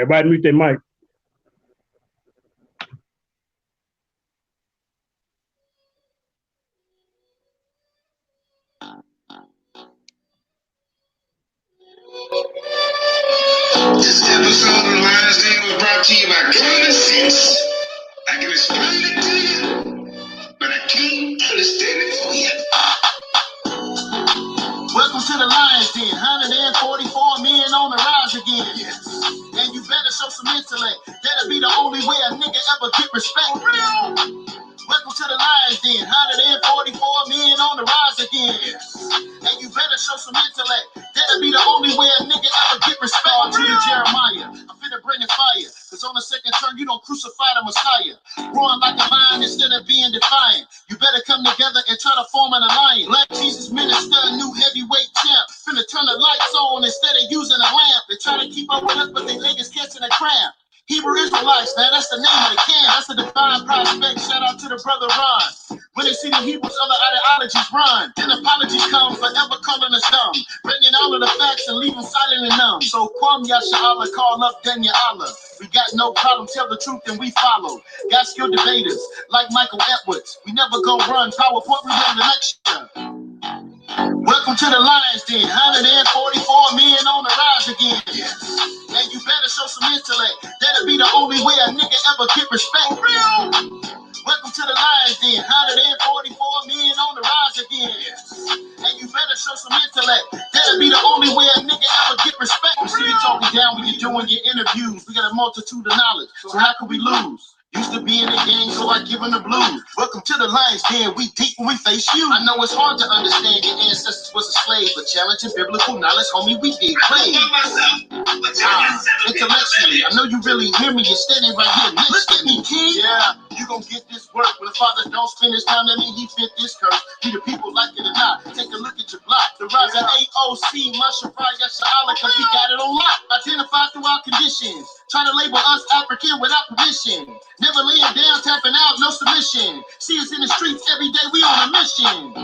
Everybody mute their mic. This episode of Lion's Den was brought to you by common sense. I can explain it to you, but I can't understand it for you. Welcome to the Lion's Den. 144 men on the rise again. Yes. And you better show some intellect. That'll be the only way a nigga ever get respect. Real. Welcome to the Lion's Den. 144 men on the rise again. Yes. And you better show some intellect. That'll be the only way a nigga ever get respect. To the Jeremiah, I'm finna bring the fire. Cause on the second turn, you don't crucify the Messiah. Roaring like a lion instead of being defiant. You better come together and try to form an alliance. Black Jesus minister, a new heavyweight champ. Finna turn the lights on instead of using a lamp. They try to keep up with us, but they niggas catching a cramp. Hebrew Israelites, man, that's the name of the camp. That's a divine prospect. Shout out to the brother Ron. When they see the Hebrews, other ideologies run. Then apologies come, forever calling us dumb. Bringing all of the facts and leaving silent and numb. So Kwam Yasha'Allah, call up Denya Allah. We got no problem, tell the truth and we follow. Got skilled debaters, like Michael Edwards. We never go run, PowerPoint, we run the lecture. Welcome to the Lion's Den. 144 men on the rise again. Yes. And you better show some intellect. That'll be the only way a nigga ever get respect. Real. Welcome to the Lion's Den. 144 men on the rise again. Yes. And you better show some intellect. That'll be the only way a nigga ever get respect. We see you talking down when you're doing your interviews. We got a multitude of knowledge. So how can we lose? Used to be in the gang, so I give them the blues. Welcome to the Lion's Den, we deep when we face you. I know it's hard to understand your ancestors was a slave, but challenging biblical knowledge, homie, we did play. Intellectually, I know you really hear me, you're standing right here next to me, king. Yeah, you gon' get this work. When the father don't spend his time, that mean he fit this curse. Be the people like it or not, take a look at your block. The rise of AOC, Masharai, Yasha'Allah, cause we got it on lock. Identify through our conditions. Try to label us African without permission. Never laying down, tapping out, no submission. See us in the streets every day, we on a mission.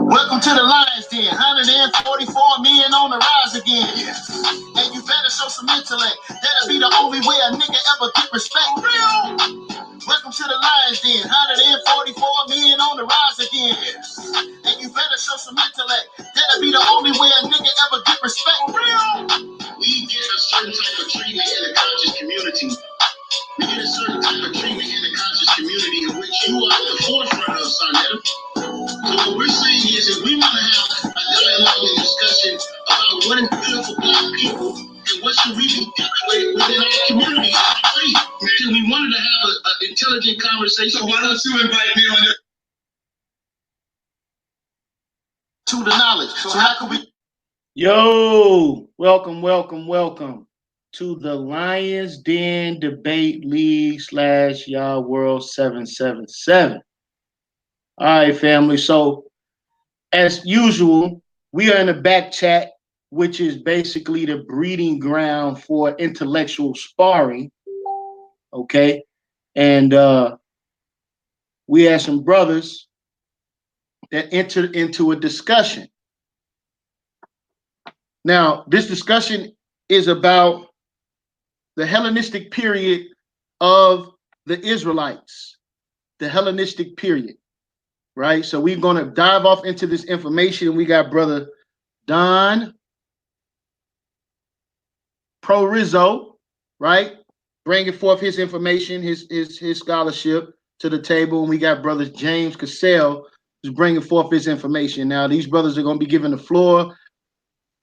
Welcome to the Lion's Den. 144 men on the rise again. Yes. And you better show some intellect. That'll be the only way a nigga ever get respect. Real. Welcome to the Lion's Den. 144 men on the rise again. Yes. And you better show some intellect. That'll be the only way a nigga ever get respect. Real. We get a certain type of treatment in the conscious community. We get a certain type of treatment in the conscious community in which you are at the forefront of, Sonetta. So what we're saying is that we want to have a dialogue and discussion about what is good for Black people and what should we be doing within our community. And we wanted to have an intelligent conversation. So why don't you invite me on to the knowledge? So how can we? Yo, welcome to the Lion's Den Debate League / Y'all World 777. All right, family. So, as usual, we are in the back chat, which is basically the breeding ground for intellectual sparring. Okay, and we had some brothers that entered into a discussion. Now, this discussion is about the Hellenistic period of the Israelites, the Hellenistic period, right? So we're going to dive off into this information. We got brother Don Pro Rizzo, right? Bringing forth his information, his scholarship to the table. And we got brother James Cassell who's bringing forth his information. Now, these brothers are going to be given the floor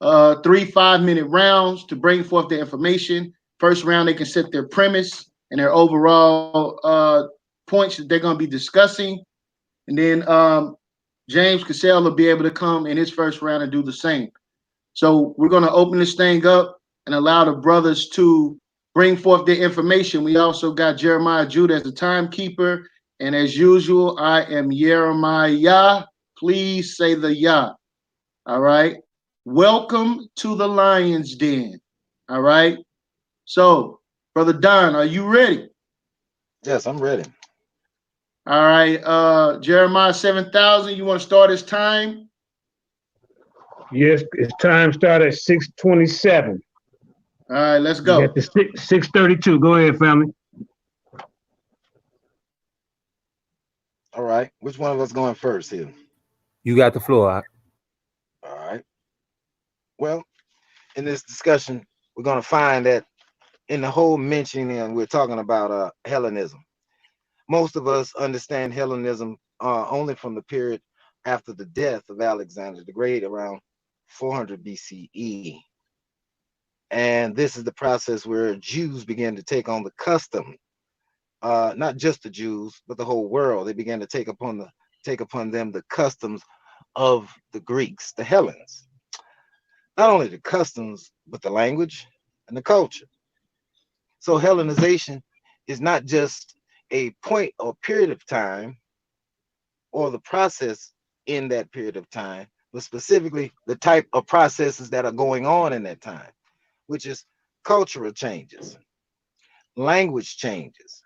3 5-minute rounds to bring forth their information. First round, they can set their premise and their overall points that they're going to be discussing. And then James Cassell will be able to come in his first round and do the same. So we're going to open this thing up and allow the brothers to bring forth their information. We also got Jeremiah Jude as the timekeeper. And as usual, I am Jeremiah. Please say the Yah. All right. Welcome to the Lion's Den. All right. So, Brother Don, are you ready? Yes, I'm ready. All right. Jeremiah 7000, you want to start his time? Yes, it's time start at 6:27. All right, let's You got go. the 632. Go ahead, family. All right. Which one of us going first here? You got the floor. All right. Well, in this discussion, we're going to find that in the whole mentioning, and we're talking about Hellenism. Most of us understand Hellenism only from the period after the death of Alexander the Great around 400 BCE. And this is the process where Jews began to take on the custom, not just the Jews, but the whole world. They began to take upon them the customs of the Greeks, the Hellenes. Not only the customs, but the language and the culture. So Hellenization is not just a point or period of time or the process in that period of time, but specifically the type of processes that are going on in that time, which is cultural changes, language changes,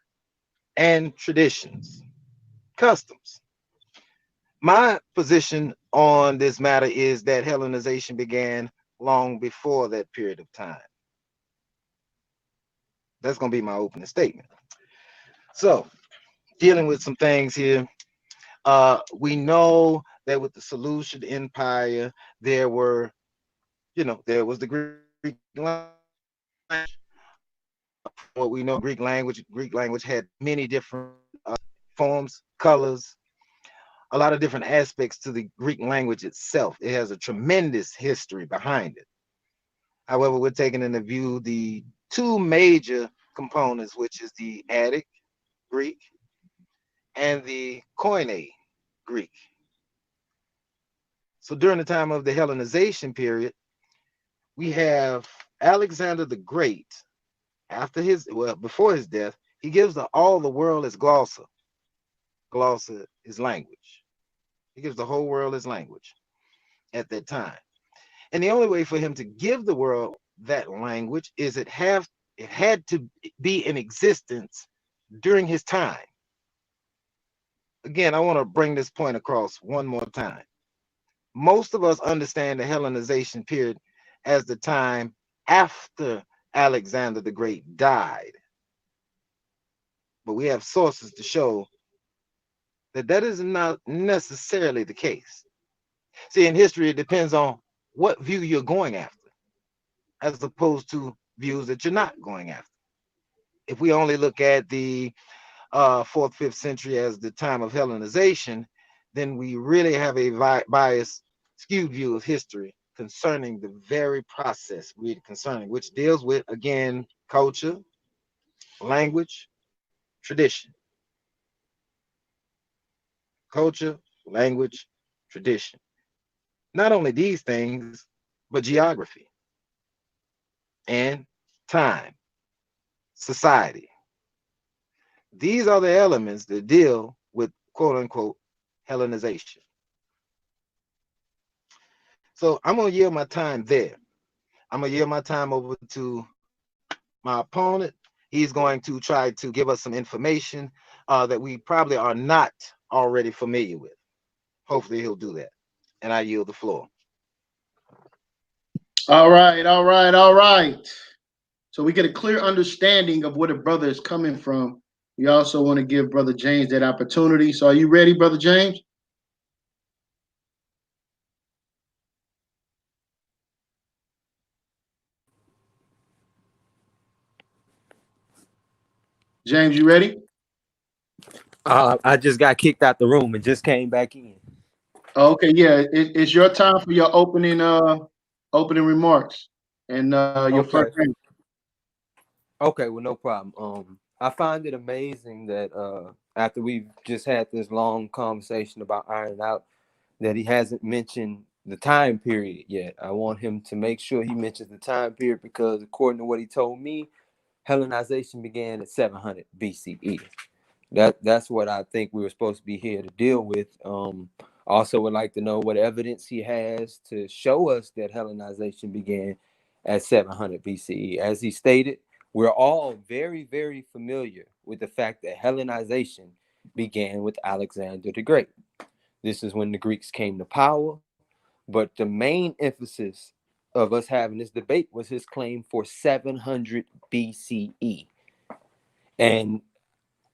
and traditions, customs. My position on this matter is that Hellenization began long before that period of time. That's going to be my opening statement. So, dealing with some things here, we know that with the Seleucid Empire, there were, there was the Greek language. What we know, Greek language had many different forms, colors, a lot of different aspects to the Greek language itself. It has a tremendous history behind it. However, we're taking into view the two major components, which is the Attic Greek and the Koine Greek. So during the time of the Hellenization period, we have Alexander the Great. Before his death, he gives all the world his glossa. Glossa is language. He gives the whole world his language at that time. And the only way for him to give the world that language is it had to be in existence during his time. Again, I want to bring this point across one more time. Most of us understand the Hellenization period as the time after Alexander the Great died. But we have sources to show that that is not necessarily the case. See, in history, it depends on what view you're going after, as opposed to views that you're not going after. If we only look at the 4th, 5th century as the time of Hellenization, then we really have a biased, skewed view of history concerning the very process which deals with, again, culture, language, tradition. Culture, language, tradition. Not only these things, but geography and time, society. These are the elements that deal with quote unquote Hellenization. So I'm going to yield my time there. I'm going to yield my time over to my opponent. He's going to try to give us some information that we probably are not already familiar with. Hopefully he'll do that. And I yield the floor. All right, all right, all right. So we get a clear understanding of where the brother is coming from. We also want to give Brother James that opportunity. So are you ready, Brother James? James, you ready? I just got kicked out the room and just came back in. Okay, yeah. It's your time for your opening remarks and your Okay. first name. Okay, well, no problem. I find it amazing that after we've just had this long conversation about ironing out, that he hasn't mentioned the time period yet. I want him to make sure he mentions the time period because according to what he told me, Hellenization began at 700 BCE. That's what I think we were supposed to be here to deal with. Also would like to know what evidence he has to show us that Hellenization began at 700 BCE. As he stated, we're all very, very familiar with the fact that Hellenization began with Alexander the Great. This is when the Greeks came to power, but the main emphasis of us having this debate was his claim for 700 BCE. And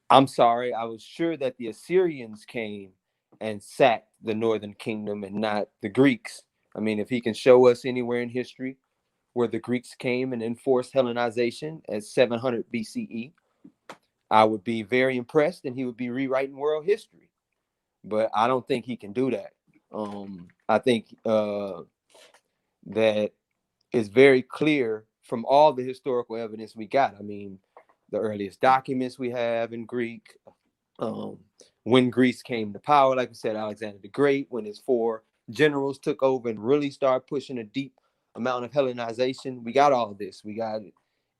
I'm sorry, I was sure that the Assyrians came and sacked the northern kingdom and not the Greeks. I mean, if he can show us anywhere in history where the Greeks came and enforced Hellenization at 700 BCE, I would be very impressed, and he would be rewriting world history. But I don't think he can do that. I think that is very clear from all the historical evidence we got. I mean, the earliest documents we have in Greek, when Greece came to power, like I said, Alexander the Great, when his 4 generals took over and really started pushing a deep amount of Hellenization. We got all of this. We got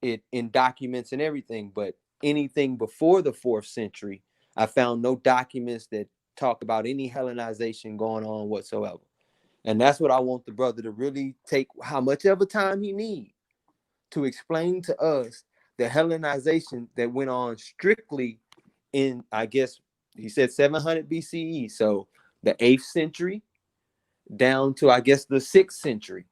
it in documents and everything. But anything before the 4th century, I found no documents that talk about any Hellenization going on whatsoever. And that's what I want the brother to really take how much of a time he needs to explain to us the Hellenization that went on strictly in, I guess he said 700 BCE. So the 8th century down to, I guess, the 6th century,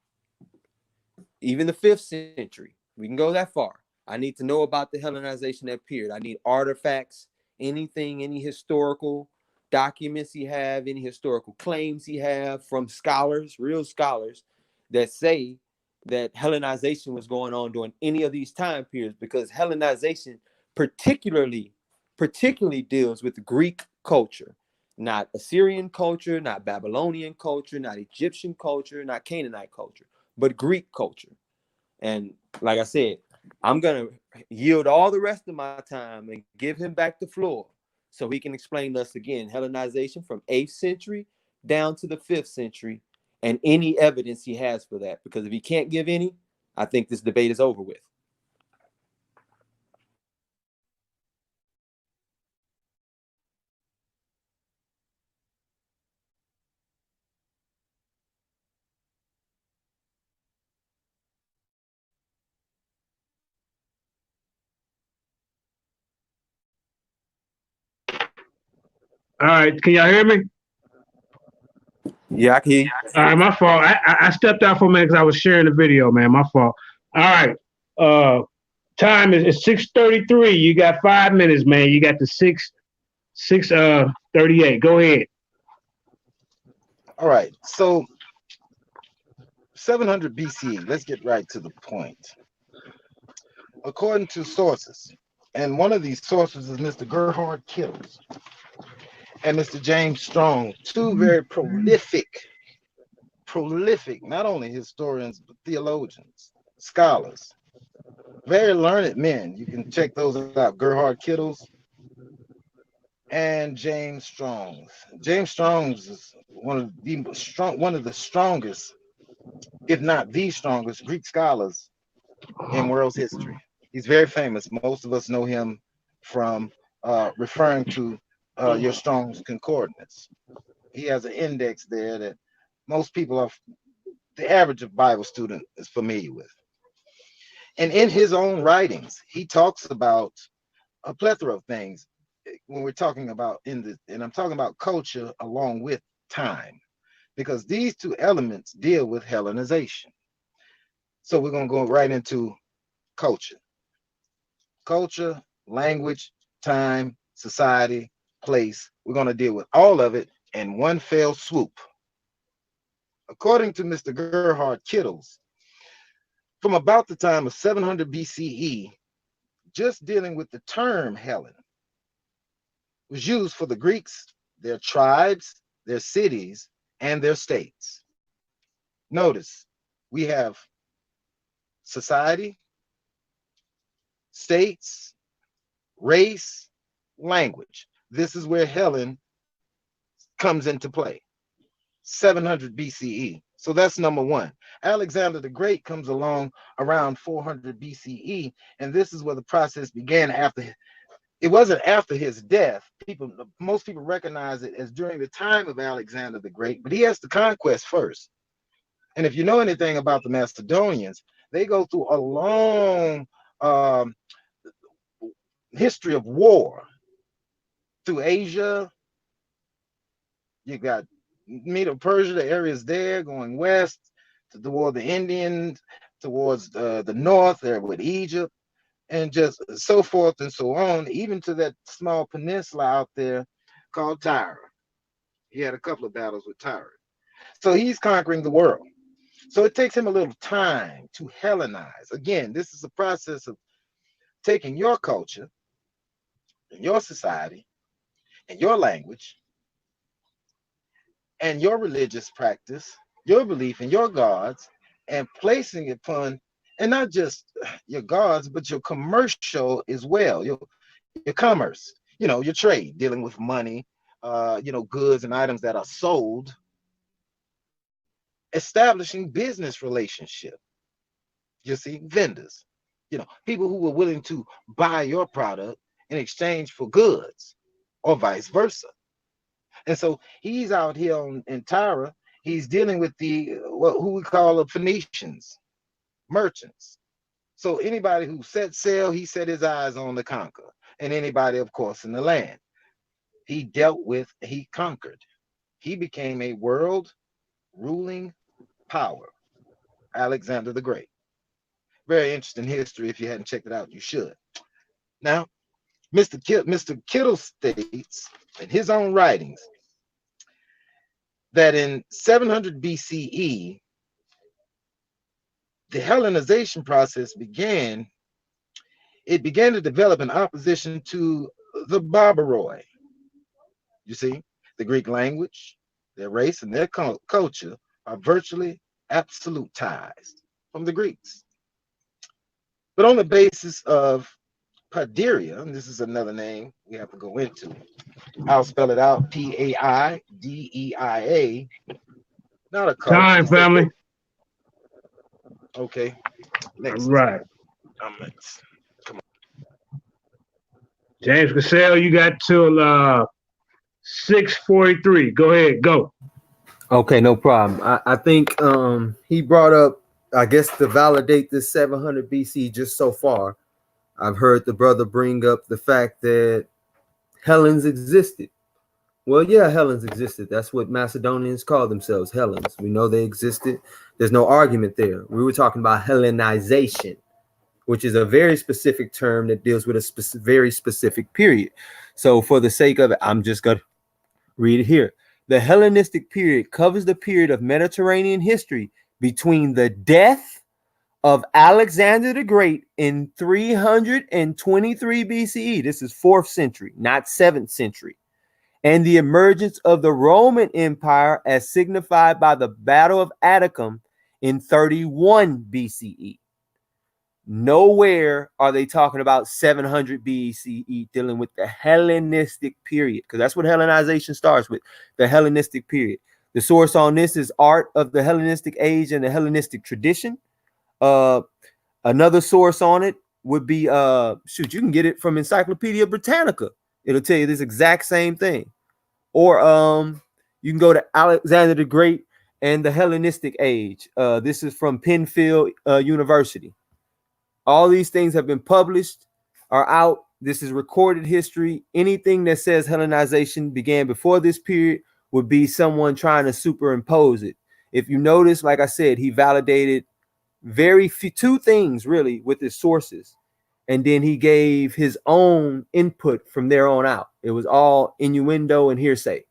even the 5th century. We can go that far. I need to know about the Hellenization that period. I need artifacts, anything, any historical documents he have, any historical claims he have from scholars, real scholars, that say that Hellenization was going on during any of these time periods, because Hellenization particularly deals with Greek culture, not Assyrian culture, not Babylonian culture, not Egyptian culture, not Canaanite culture, but Greek culture. And like I said, I'm going to yield all the rest of my time and give him back the floor so he can explain to us again Hellenization from 8th century down to the 5th century and any evidence he has for that. Because if he can't give any, I think this debate is over with. All right, can y'all hear me? Yeah, I can hear you. All right, my fault. I stepped out for a minute because I was sharing the video, man. My fault. All right. Time is 6:33. You got 5 minutes, man. You got the 6:38. Go ahead. All right. So 700 BCE. Let's get right to the point. According to sources, and one of these sources is Mr. Gerhard Kittles and Mr. James Strong, 2 very prolific, not only historians, but theologians, scholars, very learned men. You can check those out, Gerhard Kittles and James Strong. James Strong is one of the strongest, if not the strongest, Greek scholars in world's history. He's very famous. Most of us know him from referring to your Strong's Concordance. He has an index there that most people are, the average Bible student is familiar with. And in his own writings, he talks about a plethora of things when we're talking about and I'm talking about culture along with time, because these 2 elements deal with Hellenization. So we're going to go right into culture, language, time, society, place. We're going to deal with all of it in one fell swoop. According to Mr. Gerhard Kittles, from about the time of 700 BCE, just dealing with the term Hellen was used for the Greeks, their tribes, their cities, and their states. Notice we have society, states, race, language. This is where Hellen comes into play. 700 BCE. So that's number 1. Alexander the Great comes along around 400 BCE, and this is where the process began. It wasn't after his death. Most people recognize it as during the time of Alexander the Great, but he has the conquest first. And if you know anything about the Macedonians, they go through a long history of war through Asia. You got Medo Persia, the areas there going west toward the Indians, towards the north there with Egypt, and just so forth and so on, even to that small peninsula out there called Tyre. He had a couple of battles with Tyre. So he's conquering the world. So it takes him a little time to Hellenize. Again, this is a process of taking your culture and your society and your language and your religious practice, your belief in your gods, and placing it upon, and not just your gods, but your commercial as well, your commerce, your trade, dealing with money, goods and items that are sold, establishing business relationship. You see, vendors, people who were willing to buy your product in exchange for goods, or vice versa. And so he's out here in Tyre. He's dealing with who we call the Phoenicians, merchants. So anybody who set sail, he set his eyes on the conquer. And anybody, of course, in the land, he dealt with, he conquered. He became a world ruling power, Alexander the Great. Very interesting history. If you hadn't checked it out, you should. Now, Mr. Kittle states in his own writings that in 700 BCE, the Hellenization process began. It began to develop in opposition to the Barbaroi. You see, the Greek language, their race, and their culture are virtually absolutized from the Greeks. But on the basis of Paideia, and this is another name we have to go into. I'll spell it out, Paideia. Not a culture. Time, family. Okay. Next. Right. Next. Come on. James Cassell, you got till 6:43. Go ahead, go. Okay, no problem. I think he brought up, I guess, to validate this 700 BC just so far. I've heard the brother bring up the fact that Hellenes existed. Well, yeah, Hellenes existed. That's what Macedonians call themselves, Hellenes. We know they existed. There's no argument there. We were talking about Hellenization, which is a very specific term that deals with a very specific period. So for the sake of it, I'm just going to read it here. The Hellenistic period covers the period of Mediterranean history between the death of Alexander the Great in 323 BCE. This is 4th century, not 7th century. And the emergence of the Roman Empire as signified by the Battle of Atticum in 31 BCE. Nowhere are they talking about 700 BCE dealing with the Hellenistic period, because that's what Hellenization starts with, the Hellenistic period. The source on this is Art of the Hellenistic Age and the Hellenistic Tradition. Another source on it would be, you can get it from Encyclopedia Britannica. It'll tell you this exact same thing. Or you can go to Alexander the Great and the Hellenistic Age. This is from Penfield University. All these things have been published, are out. This is recorded history. Anything that says Hellenization began before this period would be someone trying to superimpose it. If you notice, like I said, he validated very few, 2 things really with his sources. And then he gave his own input from there on out. It was all innuendo and hearsay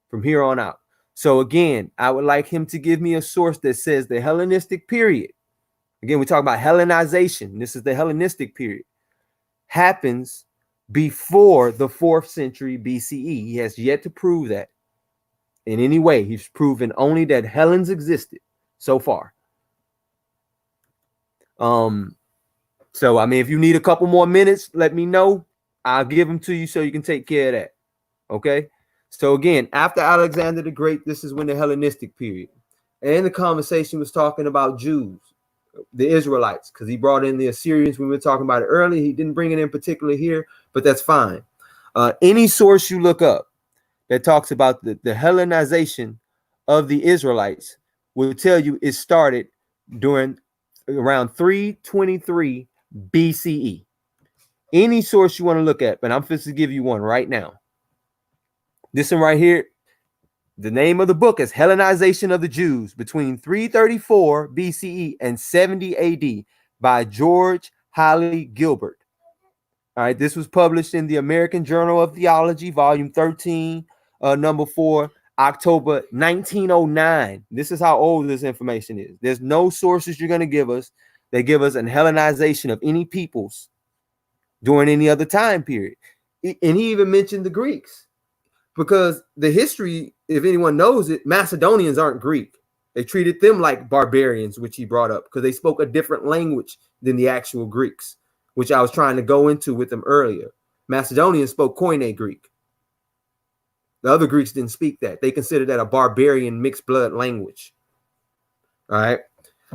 from here on out. So again, I would like him to give me a source that says the Hellenistic period. Again, we talk about Hellenization. This is the Hellenistic period. Happens before the 4th century BCE. He has yet to prove that in any way. He's proven only that Hellenes existed so far. So, I mean, if you need a couple more minutes, let me know. I'll give them to you so you can take care of that. Okay. So again, after Alexander the Great, this is when the Hellenistic period. And the conversation was talking about Jews, the Israelites, because he brought in the Assyrians. We were talking about it earlier. He didn't bring it in particular here, but that's fine. Any source you look up that talks about the Hellenization of the Israelites will tell you it started during around 323 BCE. Any source you want to look at, but I'm supposed to give you one right now. This one right here, The name of the book is Hellenization of the Jews between 334 BCE and 70 AD by George Holly Gilbert. All right, this was published in the American Journal of Theology, volume 13, number 4, October 1909. This is how old this information is. There's no sources you're going to give us that give us an Hellenization of any peoples during any other time period. And he even mentioned the Greeks, because the history, if anyone knows it, Macedonians aren't Greek. They treated them like barbarians, which he brought up, because they spoke a different language than the actual Greeks, which I was trying to go into with them earlier. Macedonians spoke Koine Greek. The other Greeks didn't speak that. They considered that a barbarian mixed blood language. All right.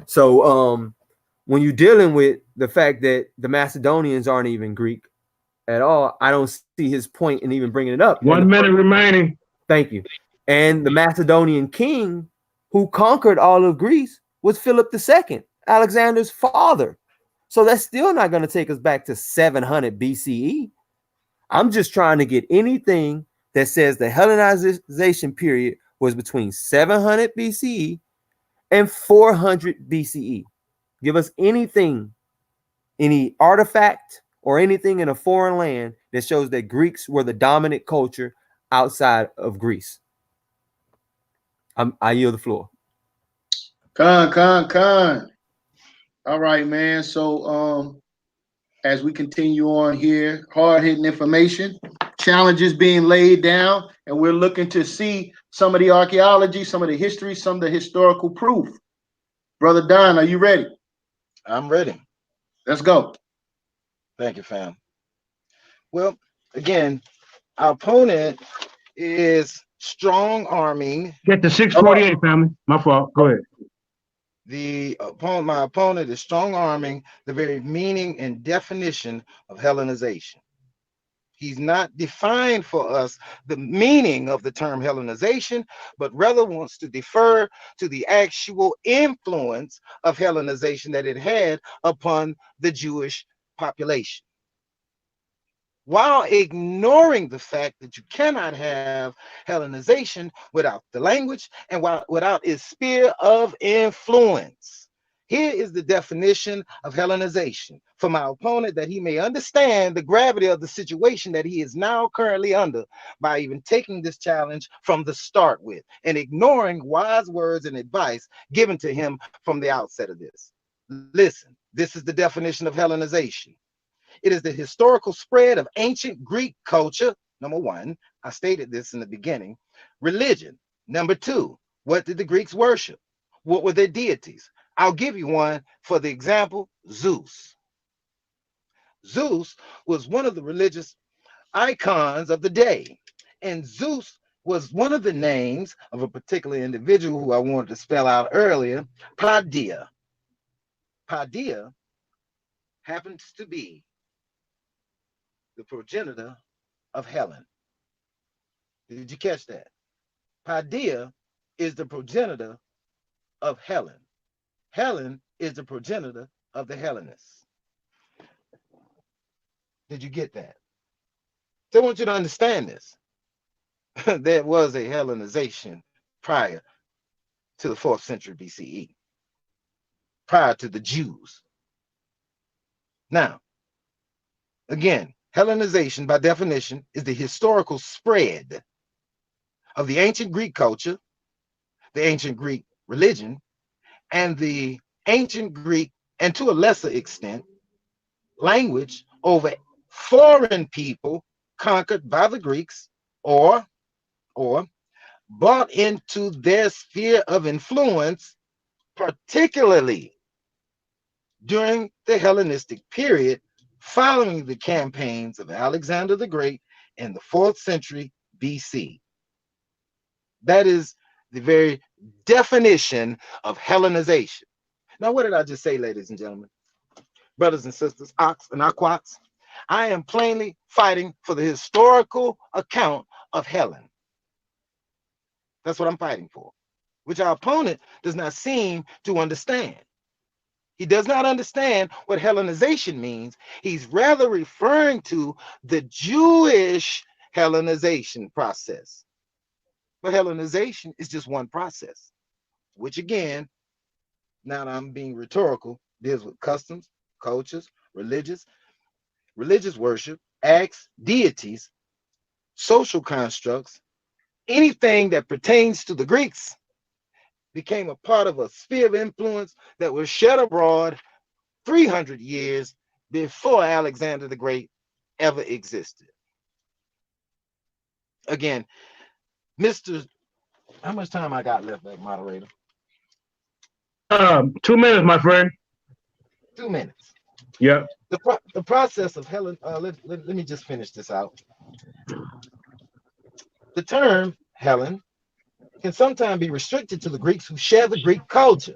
So when you're dealing with the fact that the Macedonians aren't even Greek at all, I don't see his point in even bringing it up. 1 minute remaining. Thank you. And the Macedonian king who conquered all of Greece was Philip II, Alexander's father. So that's still not going to take us back to 700 BCE. I'm just trying to get anything that says the Hellenization period was between 700 BCE and 400 BCE. Give us anything, any artifact or anything in a foreign land that shows that Greeks were the dominant culture outside of Greece. I yield the floor. Con. All right, man. So as we continue on here, hard-hitting information, challenges being laid down, and we're looking to see some of the archaeology, some of the history, some of the historical proof. Brother Don, are you ready? I'm ready. Let's go. Thank you, fam. Well, again, our opponent is strong arming. Get the 648, family. My fault. Go ahead. My opponent is strong arming the very meaning and definition of Hellenization. He's not defined for us the meaning of the term Hellenization, but rather wants to defer to the actual influence of Hellenization that it had upon the Jewish population, while ignoring the fact that you cannot have Hellenization without the language and without its sphere of influence. Here is the definition of Hellenization for my opponent, that he may understand the gravity of the situation that he is now currently under by even taking this challenge from the start with and ignoring wise words and advice given to him from the outset of this. Listen, this is the definition of Hellenization. It is the historical spread of ancient Greek culture, number one. I stated this in the beginning. Religion, number two. What did the Greeks worship? What were their deities? I'll give you one for the example, Zeus. Zeus was one of the religious icons of the day. And Zeus was one of the names of a particular individual who I wanted to spell out earlier, Padilla. Padilla happens to be the progenitor of Helen. Did you catch that? Padilla is the progenitor of Helen. Helen is the progenitor of the Hellenists. Did you get that? So I want you to understand this. There was a Hellenization prior to the 4th century BCE, prior to the Jews. Now, again, Hellenization, by definition, is the historical spread of the ancient Greek culture, the ancient Greek religion, and the ancient Greek, and to a lesser extent, language over foreign people conquered by the Greeks or brought into their sphere of influence, particularly during the Hellenistic period following the campaigns of Alexander the Great in the 4th century BC. That is the very definition of Hellenization. Now, what did I just say, ladies and gentlemen? Brothers and sisters, ox and aquats, I am plainly fighting for the historical account of Helen. That's what I'm fighting for, which our opponent does not seem to understand. He does not understand what Hellenization means. He's rather referring to the Jewish Hellenization process. But Hellenization is just one process, which again, now that I'm being rhetorical, deals with customs, cultures, religious worship, acts, deities, social constructs, anything that pertains to the Greeks became a part of a sphere of influence that was shed abroad 300 years before Alexander the Great ever existed. Again, Mr. How much time I got left, moderator? 2 minutes, my friend. 2 minutes. Yeah. The process of Helen. Let me just finish this out. The term Helen can sometimes be restricted to the Greeks who share the Greek culture.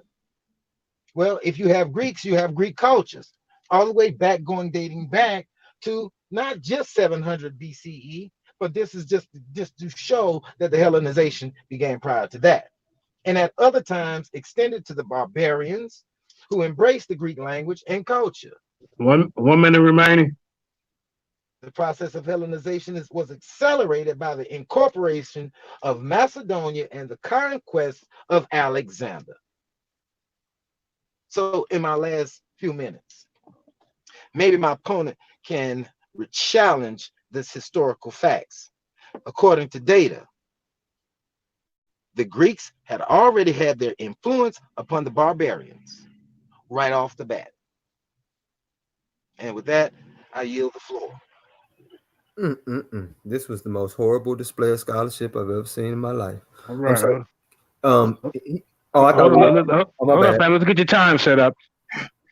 Well, if you have Greeks, you have Greek cultures, all the way back, dating back to not just 700 BCE, but this is just to show that the Hellenization began prior to that. And at other times extended to the barbarians who embraced the Greek language and culture. 1 minute remaining. The process of Hellenization was accelerated by the incorporation of Macedonia and the conquest of Alexander. So in my last few minutes, maybe my opponent can challenge this historical facts. According to data, the Greeks had already had their influence upon the barbarians right off the bat. And with that, I yield the floor. This was the most horrible display of scholarship I've ever seen in my life. All right. I thought hold on, fam. Let's get your time set up.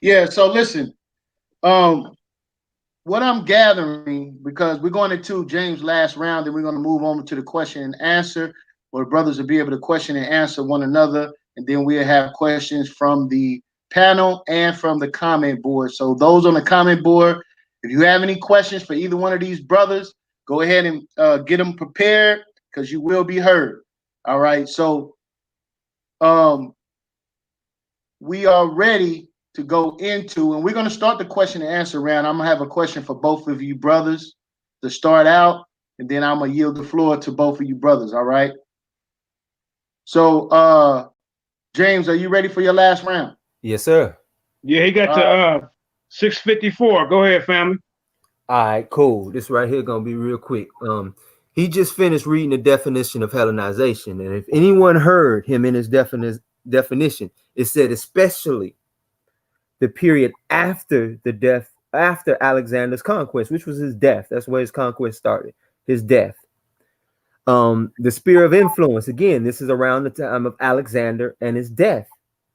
Yeah, so listen. What I'm gathering, because we're going into James' last round, and we're going to move on to the question and answer, where brothers will be able to question and answer one another, and then we'll have questions from the panel and from the comment board. So those on the comment board, if you have any questions for either one of these brothers, go ahead and get them prepared, because you will be heard. All right, so we are ready to go into, and we're going to start the question and answer round. I'm going to have a question for both of you brothers to start out, and then I'm going to yield the floor to both of you brothers, all right? So, James, are you ready for your last round? Yes, sir. Yeah, he got to 6:54. Go ahead, family. All right, cool. This right here going to be real quick. He just finished reading the definition of Hellenization, and if anyone heard him in his definition, it said especially the period after Alexander's conquest, which was his death. That's where his conquest started, his death. The sphere of influence, again, this is around the time of Alexander and his death.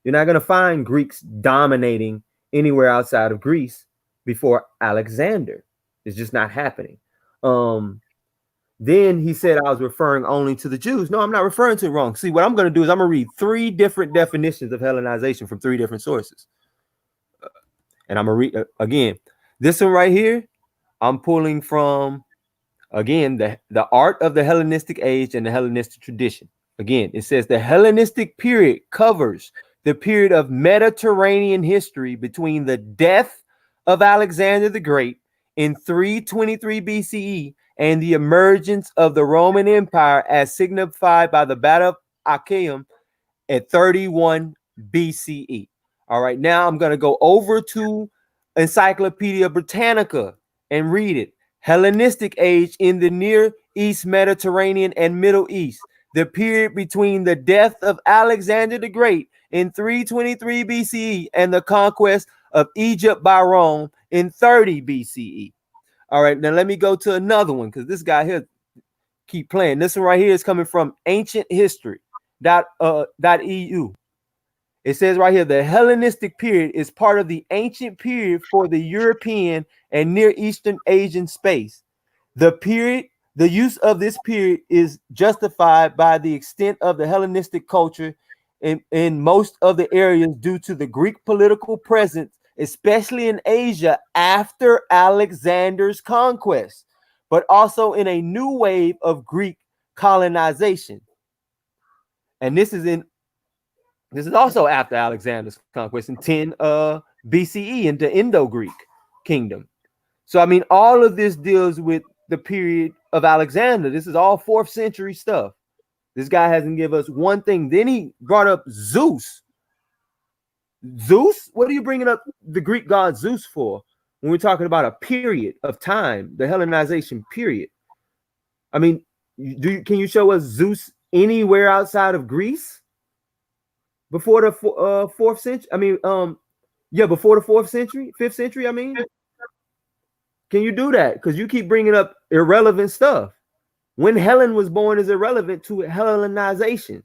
You're not going to find Greeks dominating anywhere outside of Greece before Alexander. It's just not happening. Then he said I was referring only to the Jews. No, I'm not referring to it wrong. See, what I'm going to do is I'm going to read 3 different definitions of Hellenization from 3 different sources. And I'm going to read, again, this one right here, I'm pulling from, again, the art of the Hellenistic age and the Hellenistic tradition. Again, it says the Hellenistic period covers the period of Mediterranean history between the death of Alexander the Great in 323 BCE and the emergence of the Roman Empire as signified by the Battle of Actium at 31 BCE. All right, now I'm going to go over to Encyclopedia Britannica and read it. Hellenistic age in the Near East, Mediterranean, and Middle East. The period between the death of Alexander the Great in 323 BCE and the conquest of Egypt by Rome in 30 BCE. All right, now let me go to another one, because this guy here keep playing. This one right here is coming from ancienthistory.eu. It says right here, the Hellenistic period is part of the ancient period for the European and Near Eastern Asian space. The use of this period is justified by the extent of the Hellenistic culture in most of the areas due to the Greek political presence, especially in Asia after Alexander's conquest, but also in a new wave of Greek colonization. And this is also after Alexander's conquest in 10 BCE in the Indo-Greek kingdom. So, I mean, all of this deals with the period of Alexander. This is all 4th century stuff. This guy hasn't given us one thing. Then he brought up Zeus. Zeus? What are you bringing up the Greek god Zeus for when we're talking about a period of time, the Hellenization period? I mean, can you show us Zeus anywhere outside of Greece before the 4th century? I mean, yeah, before the 4th century, 5th century. I mean, can you do that? Because you keep bringing up irrelevant stuff. When Helen was born is irrelevant to Hellenization.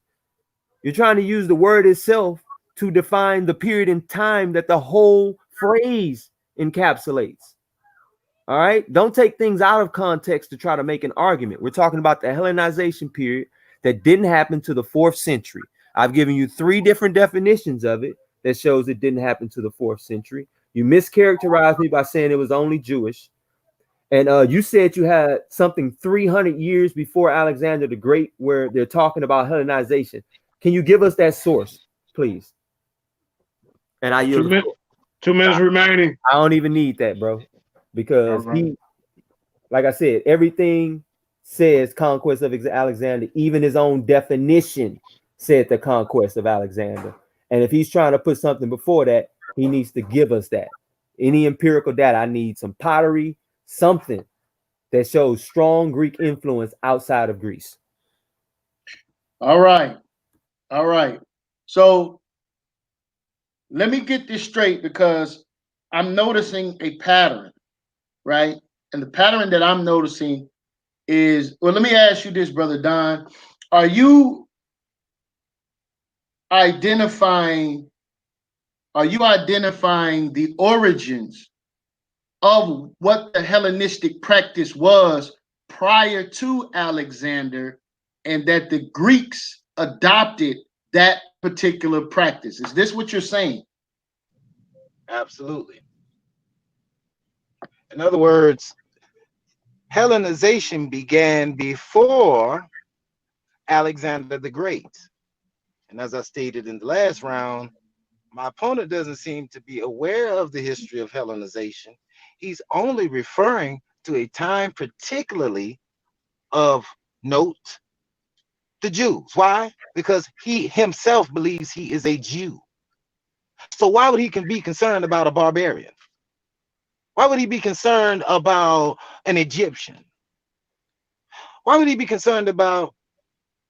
You're trying to use the word itself to define the period in time that the whole phrase encapsulates. All right. Don't take things out of context to try to make an argument. We're talking about the Hellenization period that didn't happen to the 4th century. I've given you 3 different definitions of it that shows it didn't happen to the 4th century. You mischaracterized me by saying it was only Jewish. And you said you had something 300 years before Alexander the Great where they're talking about Hellenization. Can you give us that source, please? And I yield. 2 minutes remaining. I don't even need that, bro. Because he, like I said, everything says conquest of Alexander. Even his own definition said the conquest of Alexander. And if he's trying to put something before that, he needs to give us that. Any empirical data, I need some pottery, something that shows strong Greek influence outside of Greece. All right. All right. So let me get this straight because I'm noticing a pattern, right? And the pattern that I'm noticing is, well, let me ask you this, Brother Don. Are you identifying the origins of what the Hellenistic practice was prior to Alexander and that the Greeks adopted that particular practice? Is this what you're saying? Absolutely. In other words, Hellenization began before Alexander the Great. And as I stated in the last round, my opponent doesn't seem to be aware of the history of Hellenization. He's only referring to a time particularly of note, the Jews. Why? Because he himself believes he is a Jew. So why would he be concerned about a barbarian? Why would he be concerned about an Egyptian? Why would he be concerned about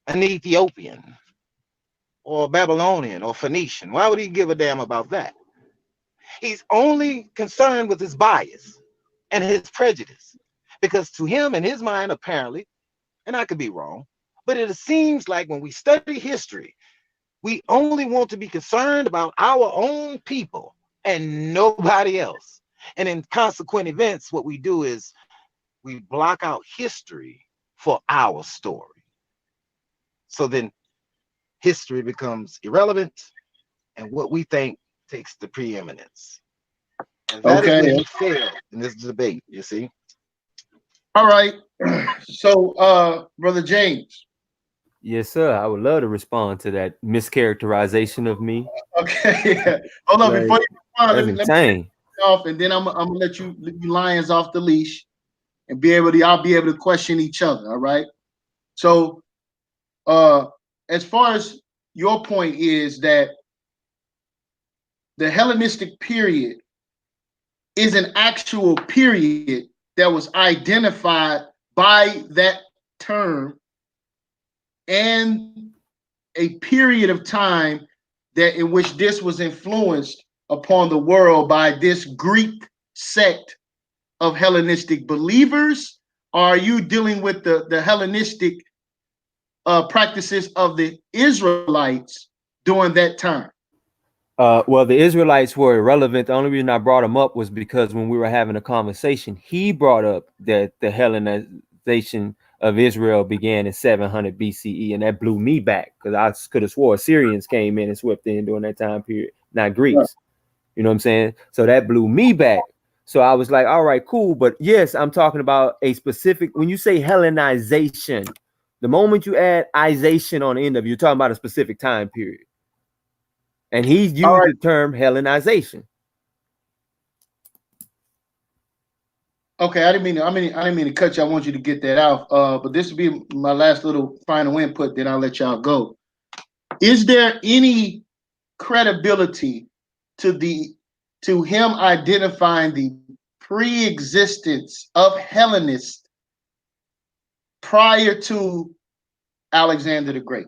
an Ethiopian or Babylonian or Phoenician? Why would he give a damn about that? He's only concerned with his bias and his prejudice, because to him, in his mind, apparently, and I could be wrong, but it seems like when we study history, we only want to be concerned about our own people and nobody else. And in consequent events, what we do is we block out history for our story. So then history becomes irrelevant, and what we think takes the preeminence. And that is where he failed in this debate, you see. All right. So, Brother James. Yes, sir. I would love to respond to that mischaracterization of me. Okay. Yeah. Hold on. Before you respond, let me off, and then I'm gonna let you lions off the leash and I'll be able to question each other. All right. So, as far as your point is that the Hellenistic period is an actual period that was identified by that term and a period of time that in which this was influenced upon the world by this Greek sect of Hellenistic believers? Or are you dealing with the Hellenistic practices of the Israelites during that time? Well, the Israelites were irrelevant. The only reason I brought them up was because when we were having a conversation, he brought up that the Hellenization of Israel began in 700 BCE, and that blew me back because I could have swore Assyrians came in and swept in during that time period, not Greeks. Yeah. You know what I'm saying? So that blew me back. So I was like, all right, cool. But yes, I'm talking about a specific, when you say Hellenization, the moment you add ization on the end of it, you're talking about a specific time period. And he used the term Hellenization. Okay, I didn't mean to cut you. I want you to get that out. But this will be my last little final input. Then I'll let y'all go. Is there any credibility to him identifying the pre-existence of Hellenists prior to Alexander the Great?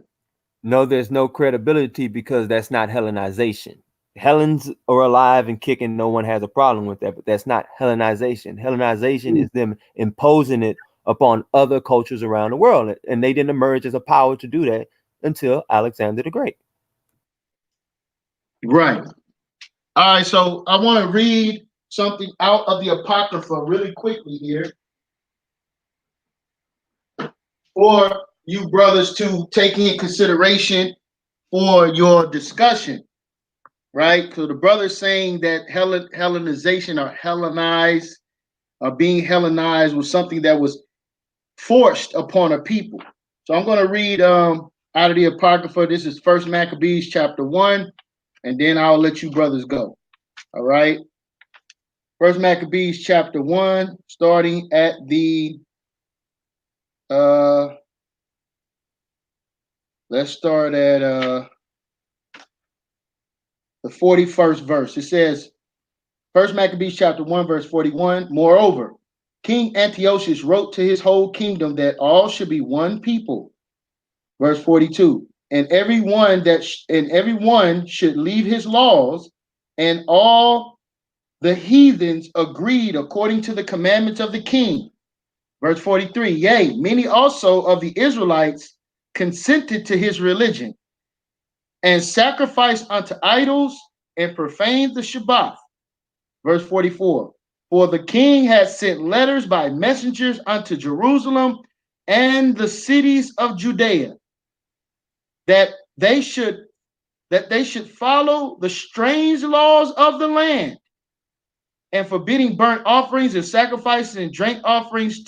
No, there's no credibility because that's not Hellenization. Hellens are alive and kicking. No one has a problem with that, but that's not Hellenization. Hellenization is them imposing it upon other cultures around the world, and they didn't emerge as a power to do that until Alexander the Great. Right. All right, so I want to read something out of the Apocrypha really quickly here for you brothers to take in consideration for your discussion, right? So the brother's saying that Hellenization or Hellenized or being Hellenized was something that was forced upon a people. So I'm going to read out of the Apocrypha. This is First Maccabees chapter 1, and then I'll let you brothers go. All right. First Maccabees chapter 1, starting at the let's start at the 41st verse. It says, First Maccabees chapter 1, verse 41. Moreover, King Antiochus wrote to his whole kingdom that all should be one people. Verse 42. And everyone should leave his laws, and all the heathens agreed according to the commandments of the king. Verse 43. Yea, many also of the Israelites consented to his religion, and sacrificed unto idols, and profaned the Shabbat. Verse 44. For the king had sent letters by messengers unto Jerusalem and the cities of Judea, that they should follow the strange laws of the land, and forbidding burnt offerings and sacrifices and drink offerings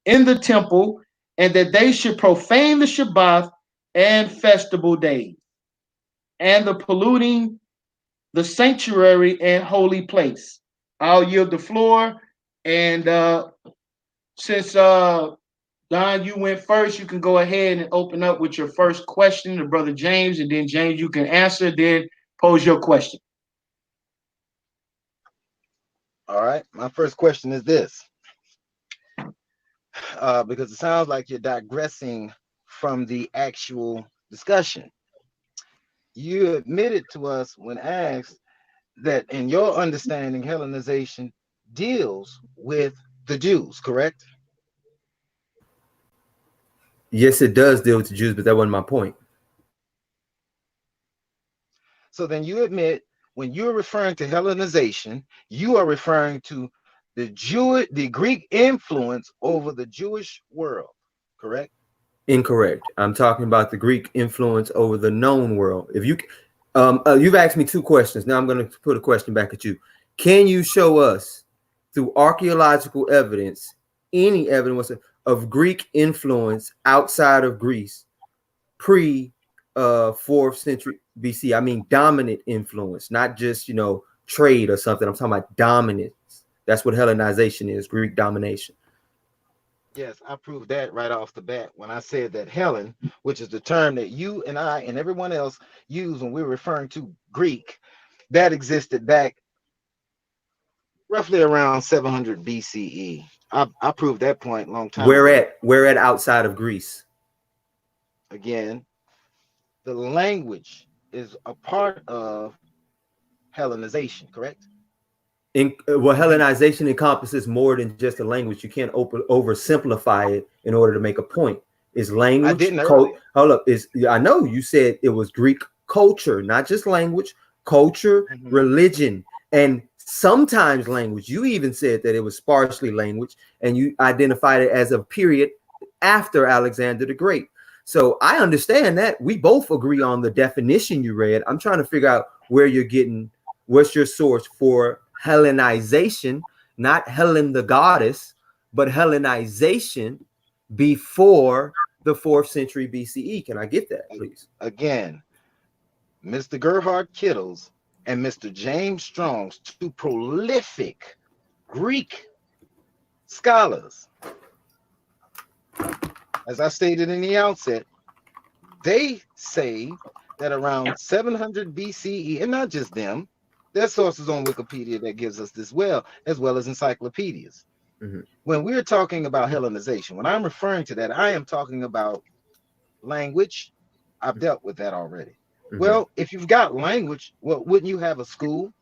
in the temple, and that they should profane the Shabbat and festival days, and the polluting the sanctuary and holy place. I'll yield the floor, and since Don, you went first, you can go ahead and open up with your first question to Brother James, and then James, you can answer, then pose your question. All right. My first question is this, because it sounds like you're digressing from the actual discussion. You admitted to us when asked that in your understanding, Hellenization deals with the Jews, correct? Yes, it does deal with the Jews, but that wasn't my point. So then you admit when you're referring to Hellenization, you are referring to the Greek influence over the Jewish world, correct? Incorrect. I'm talking about the Greek influence over the known world. If you, you've asked me two questions. Now I'm going to put a question back at you. Can you show us through archaeological evidence any evidence of Greek influence outside of Greece pre 4th century BC? I mean dominant influence, not just trade or something. I'm talking about dominance. That's what Hellenization is, Greek domination. Yes, I proved that right off the bat when I said that Hellen, which is the term that you and I and everyone else use when we're referring to Greek, that existed back roughly around 700 BCE. I proved that point a long time ago. Where at outside of Greece? Again, the language is a part of Hellenization, correct? Well, Hellenization encompasses more than just a language. You can't oversimplify it in order to make a point. It's language. I didn't earlier. Hold up. I know you said it was Greek culture, not just language, culture, religion, and sometimes language. You even said that it was sparsely language, and you identified it as a period after Alexander the Great. So I understand that. We both agree on the definition you read. I'm trying to figure out where you're getting, what's your source for Hellenization, not Helen the goddess, but Hellenization before the 4th century BCE. Can I get that, please? Again, Mr. Gerhard Kittles and Mr. James Strong's two prolific Greek scholars, as I stated in the outset, they say that around 700 BCE, and not just them, there's sources on Wikipedia that gives us this as well as encyclopedias. Mhm. When we're talking about Hellenization, when I'm referring to that, I am talking about language. I've dealt with that already. Well, if you've got language, well, wouldn't you have a school?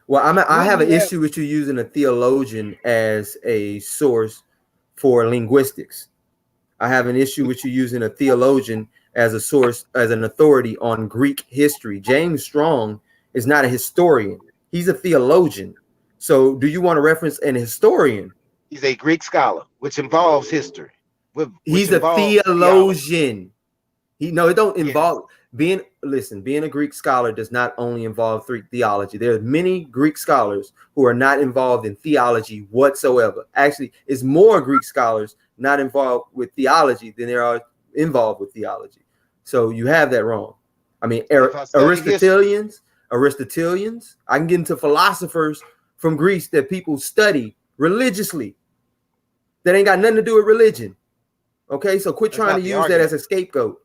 Well, I have an Wouldn't you have- issue with you using a theologian as a source for linguistics. I have an issue with you using a theologian as a source, as an authority on Greek history. James Strong is not a historian. He's a theologian. So do you want to reference an historian? He's a Greek scholar, which involves history. He's a theologian. It don't involve being a Greek scholar does not only involve theology. There are many Greek scholars who are not involved in theology whatsoever. Actually, it's more Greek scholars not involved with theology than there are involved with theology. So you have that wrong. I mean, Aristotelians, I can get into philosophers from Greece that people study religiously that ain't got nothing to do with religion. Okay, so quit trying to use that as a scapegoat.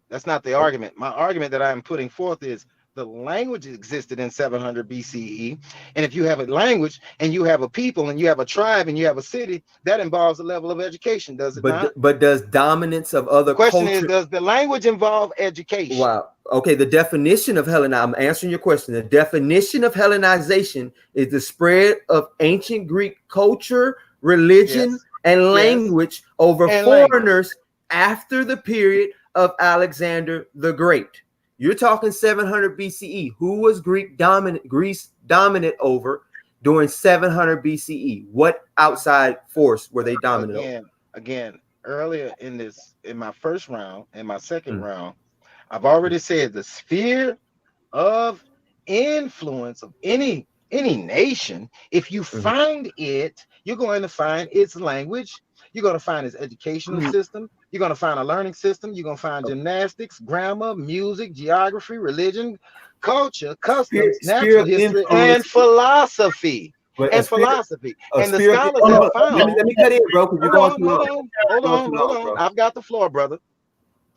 That's not the argument. My argument that I'm putting forth is the language existed in 700 BCE. And if you have a language and you have a people and you have a tribe and you have a city, that involves a level of education, does it not? But does dominance of other question is, does the language involve education? Wow. Okay, the definition of I'm answering your question. The definition of Hellenization is the spread of ancient Greek culture, religion, and language over foreigners after the period of Alexander the Great. You're talking 700 BCE. Who was Greece dominant over during 700 BCE? What outside force were they dominant over? Again, earlier in my first round and my second round, I've already said the sphere of influence of any nation, if you find it, you're going to find its language, you're going to find its educational system, you're going to find a learning system, you're going to find gymnastics, grammar, music, geography, religion, culture, customs, natural history, and philosophy. And the scholars have found. Let me cut in, bro, because you're going too long. Hold on. I've got the floor, brother.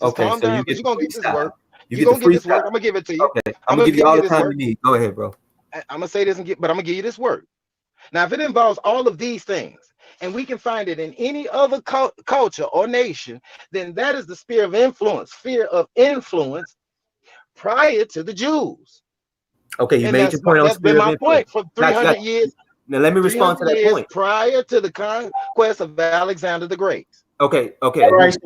Just calm down, because you're going to get this work. You're going to get this work. I'm going to give it to you. Okay, I'm going to give you all the time you need. Go ahead, bro. I'm going to say this, but I'm going to give you this work. Now, if it involves all of these things, and we can find it in any other culture or nation, then that is the sphere of influence prior to the Jews. Okay, you made your point on that's been my point for 300 years. Now let me respond to that point. Prior to the conquest of Alexander the Great. Okay. All right, so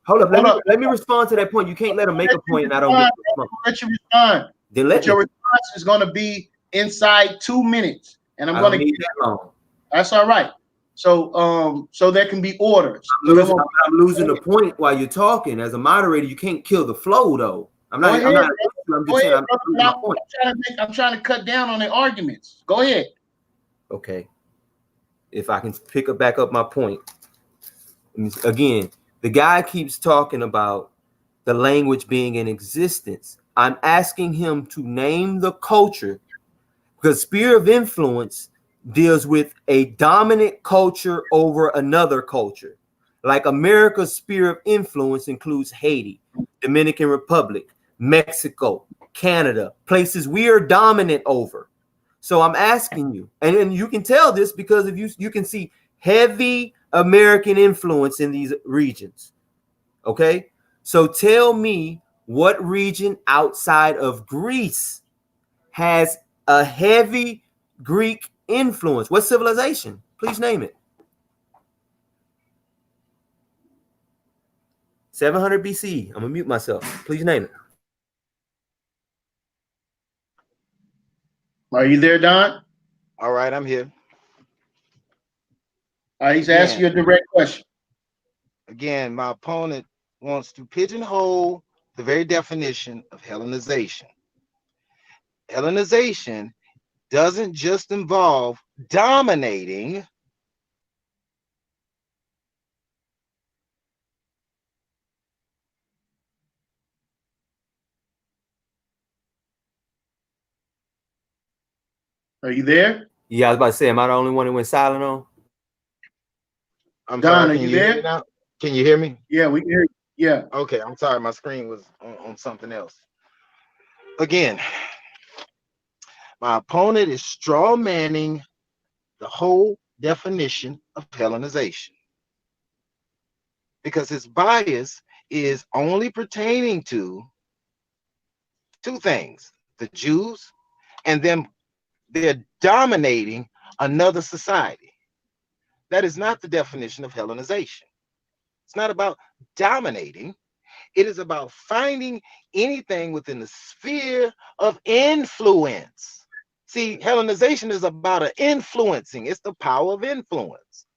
hold up. Let me respond to that point. You can't let him make a point and I don't get to respond. Let you respond. Then your response is going to be inside 2 minutes, and I'm going to need that long. That's all right. So there can be orders. I'm losing the point while you're talking. As a moderator, you can't kill the flow, though. I'm just saying. I'm trying to cut down on the arguments. Go ahead. Okay. If I can back up my point. Again, the guy keeps talking about the language being in existence. I'm asking him to name the culture, because sphere of influence deals with a dominant culture over another culture. Like America's sphere of influence includes Haiti, Dominican Republic, Mexico, Canada, places we are dominant over. So I'm asking you, and you can tell this because if you can see heavy American influence in these regions. Okay, so tell me what region outside of Greece has a heavy Greek influence? What civilization? Please name it. 700 BC. I'm gonna mute myself. Please name it. Are you there, Don? All right, I'm here. He's asking you a direct question. Again, my opponent wants to pigeonhole the very definition of Hellenization. Hellenization doesn't just involve dominating. Are you there? Yeah, I was about to say, am I the only one that went silent on? I'm Don, sorry. are Can you you hear me there? now? Can you hear me? Yeah, we can hear you. Yeah. Okay, I'm sorry. My screen was on something else. Again, my opponent is straw manning the whole definition of Hellenization because his bias is only pertaining to two things: the Jews and them. They're dominating another society. That is not the definition of Hellenization. It's not about dominating. It is about finding anything within the sphere of influence. See, Hellenization is about an influencing. It's the power of influence.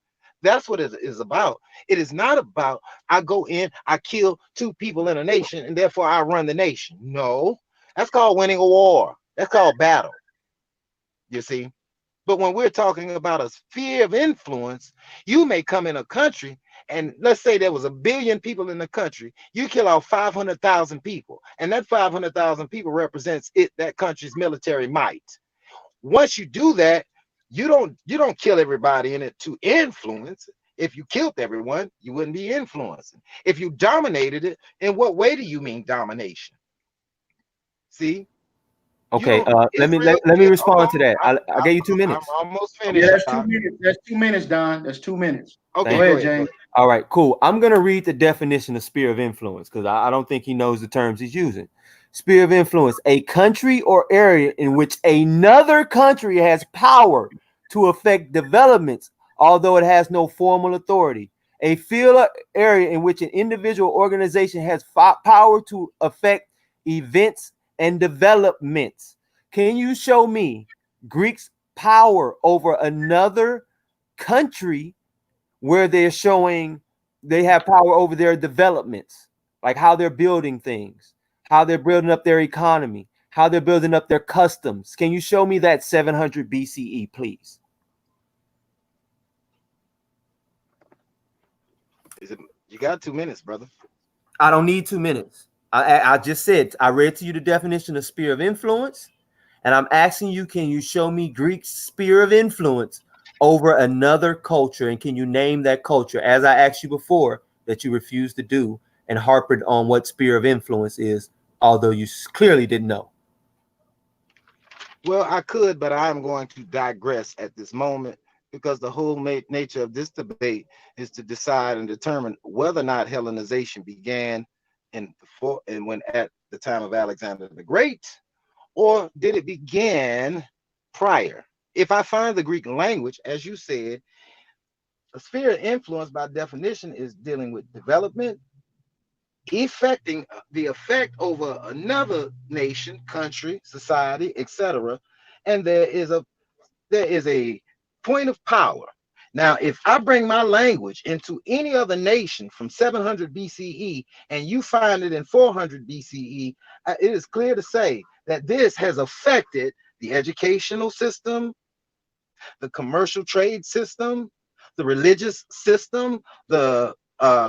That's what it is about. It is not about I go in, I kill two people in a nation, and therefore I run the nation. No, that's called winning a war. That's called battle. You see? But when we're talking about a sphere of influence, you may come in a country and let's say there was 1 billion people in the country. You kill off 500,000 people, and that 500,000 people represents that country's military might. Once you do that, you don't kill everybody in it to influence. If you killed everyone, you wouldn't be influencing. If you dominated it, in what way do you mean domination? See? Okay, let me respond to that. I gave you 2 I'm minutes. almost Yeah, finished. that's 2 minutes. That's 2 minutes, Don. That's 2 minutes. Okay, Go ahead, James. All right, cool. I'm gonna read the definition of sphere of influence because I don't think he knows the terms he's using. Sphere of influence: a country or area in which another country has power to affect developments, although it has no formal authority. A field area in which an individual organization has power to affect events and developments. Can you show me Greeks' power over another country where they're showing they have power over their developments, like how they're building things, how they're building up their economy, how they're building up their customs? Can you show me that 700 BCE, please? You got 2 minutes, brother. I don't need 2 minutes. I just said, I read to you the definition of sphere of influence, and I'm asking you, can you show me Greek sphere of influence over another culture? And can you name that culture, as I asked you before, that you refused to do and harped on what sphere of influence is, although you clearly didn't know? Well, I could, but I'm going to digress at this moment because the whole nature of this debate is to decide and determine whether or not Hellenization began when at the time of Alexander the Great, or did it begin prior? If I find the Greek language, as you said, a sphere of influence by definition is dealing with development, effecting the effect over another nation, country, society, etc. And there is a point of power. Now, if I bring my language into any other nation from 700 BCE and you find it in 400 BCE, it is clear to say that this has affected the educational system, the commercial trade system, the religious system, the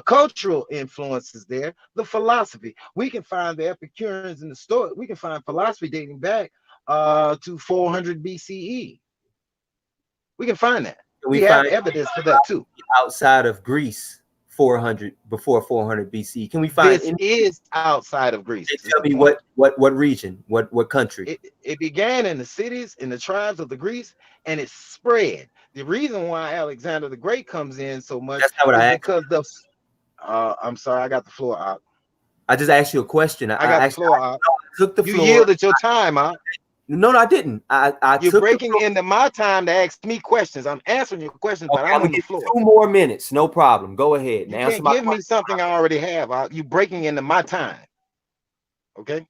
cultural influences there, the philosophy. We can find the Epicureans in the story. We can find philosophy dating back to 400 BCE. We can find that. We have evidence for that too. Outside of Greece, 400 before 400 BC. Can we find this is outside of Greece? Tell me what region, what country? It began in the cities, in the tribes of the Greece, and it spread. The reason why Alexander the Great comes in so much is because the I'm sorry, I got the floor out. I just asked you a question. I got the floor out. Took the you floor. Yielded your time out. No, I didn't. You're breaking into my time to ask me questions. I'm answering your questions, but I'm on the floor. 2 more minutes, no problem. Go ahead and you answer can't give me something I already have. You breaking into my time. Okay,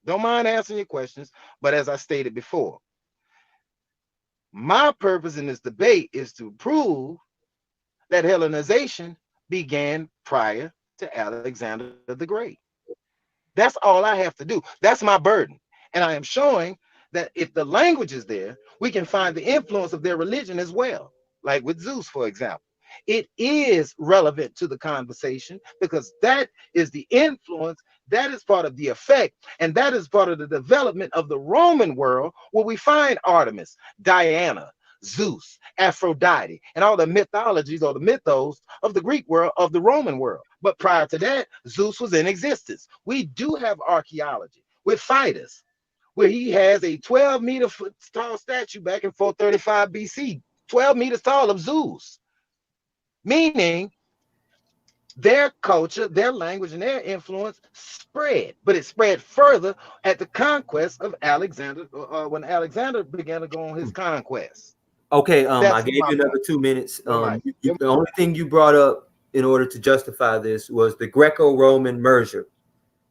don't mind answering your questions, but as I stated before, my purpose in this debate is to prove that Hellenization began prior to Alexander the Great. That's all I have to do. That's my burden. And I am showing that if the language is there, we can find the influence of their religion as well. Like with Zeus, for example. It is relevant to the conversation because that is the influence, that is part of the effect, and that is part of the development of the Roman world where we find Artemis, Diana, Zeus, Aphrodite, and all the mythologies or the mythos of the Greek world, of the Roman world. But prior to that, Zeus was in existence. We do have archaeology with Fidus, where he has a 12-meter tall statue back in 435 BC, 12 meters tall of Zeus, meaning their culture, their language, and their influence spread, but it spread further at the conquest of Alexander, when Alexander began to go on his conquest. Okay, I That's gave my you another point. 2 minutes. Right. The only thing you brought up in order to justify this was the Greco-Roman merger.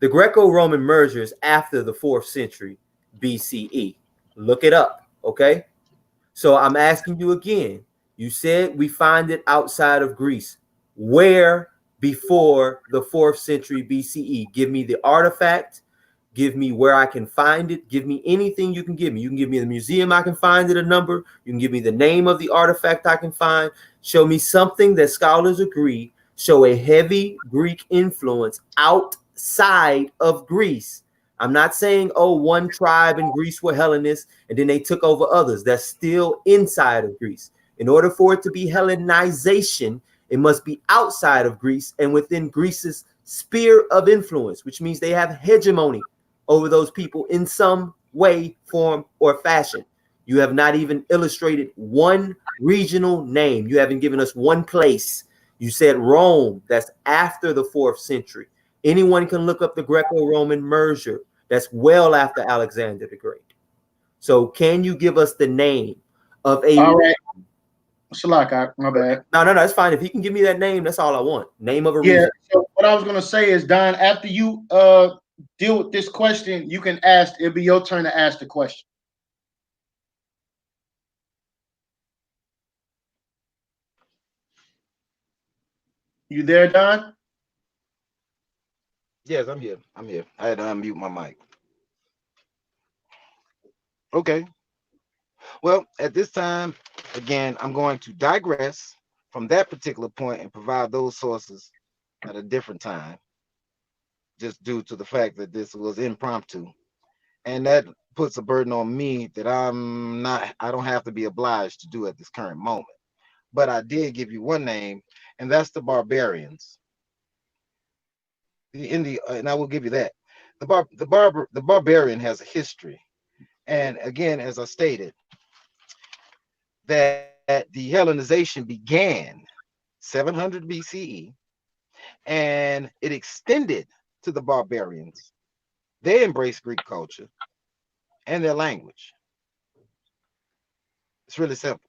The Greco-Roman merger is after the 4th century BCE. Look it up, okay? So I'm asking you again. You said we find it outside of Greece. Where before the 4th century BCE? Give me the artifact. Give me where I can find it. Give me anything you can give me. You can give me the museum I can find it, a number. You can give me the name of the artifact I can find. Show me something that scholars agree show a heavy Greek influence outside of Greece. I'm not saying, oh, one tribe in Greece were Hellenists and then they took over others. That's still inside of Greece. In order for it to be Hellenization, it must be outside of Greece and within Greece's sphere of influence, which means they have hegemony over those people in some way, form, or fashion. You have not even illustrated one regional name. You haven't given us one place. You said Rome. That's after the 4th century. Anyone can look up the Greco-Roman merger. That's well after Alexander the Great. So can you give us the name of a... All right. Shalak, my bad. No, that's fine. If he can give me that name, that's all I want. Name of a region. So what I was going to say is, Don, after you deal with this question, you can ask. It'll be your turn to ask the question. You there, Don? Yes, I'm here. I had to unmute my mic. Okay. Well, at this time, again, I'm going to digress from that particular point and provide those sources at a different time, just due to the fact that this was impromptu. And that puts a burden on me that I don't have to be obliged to do at this current moment. But I did give you one name, and that's the barbarians. And I will give you that. The barbarian has a history. And again, as I stated, that the Hellenization began 700 BCE, and it extended to the barbarians. They embraced Greek culture and their language. It's really simple.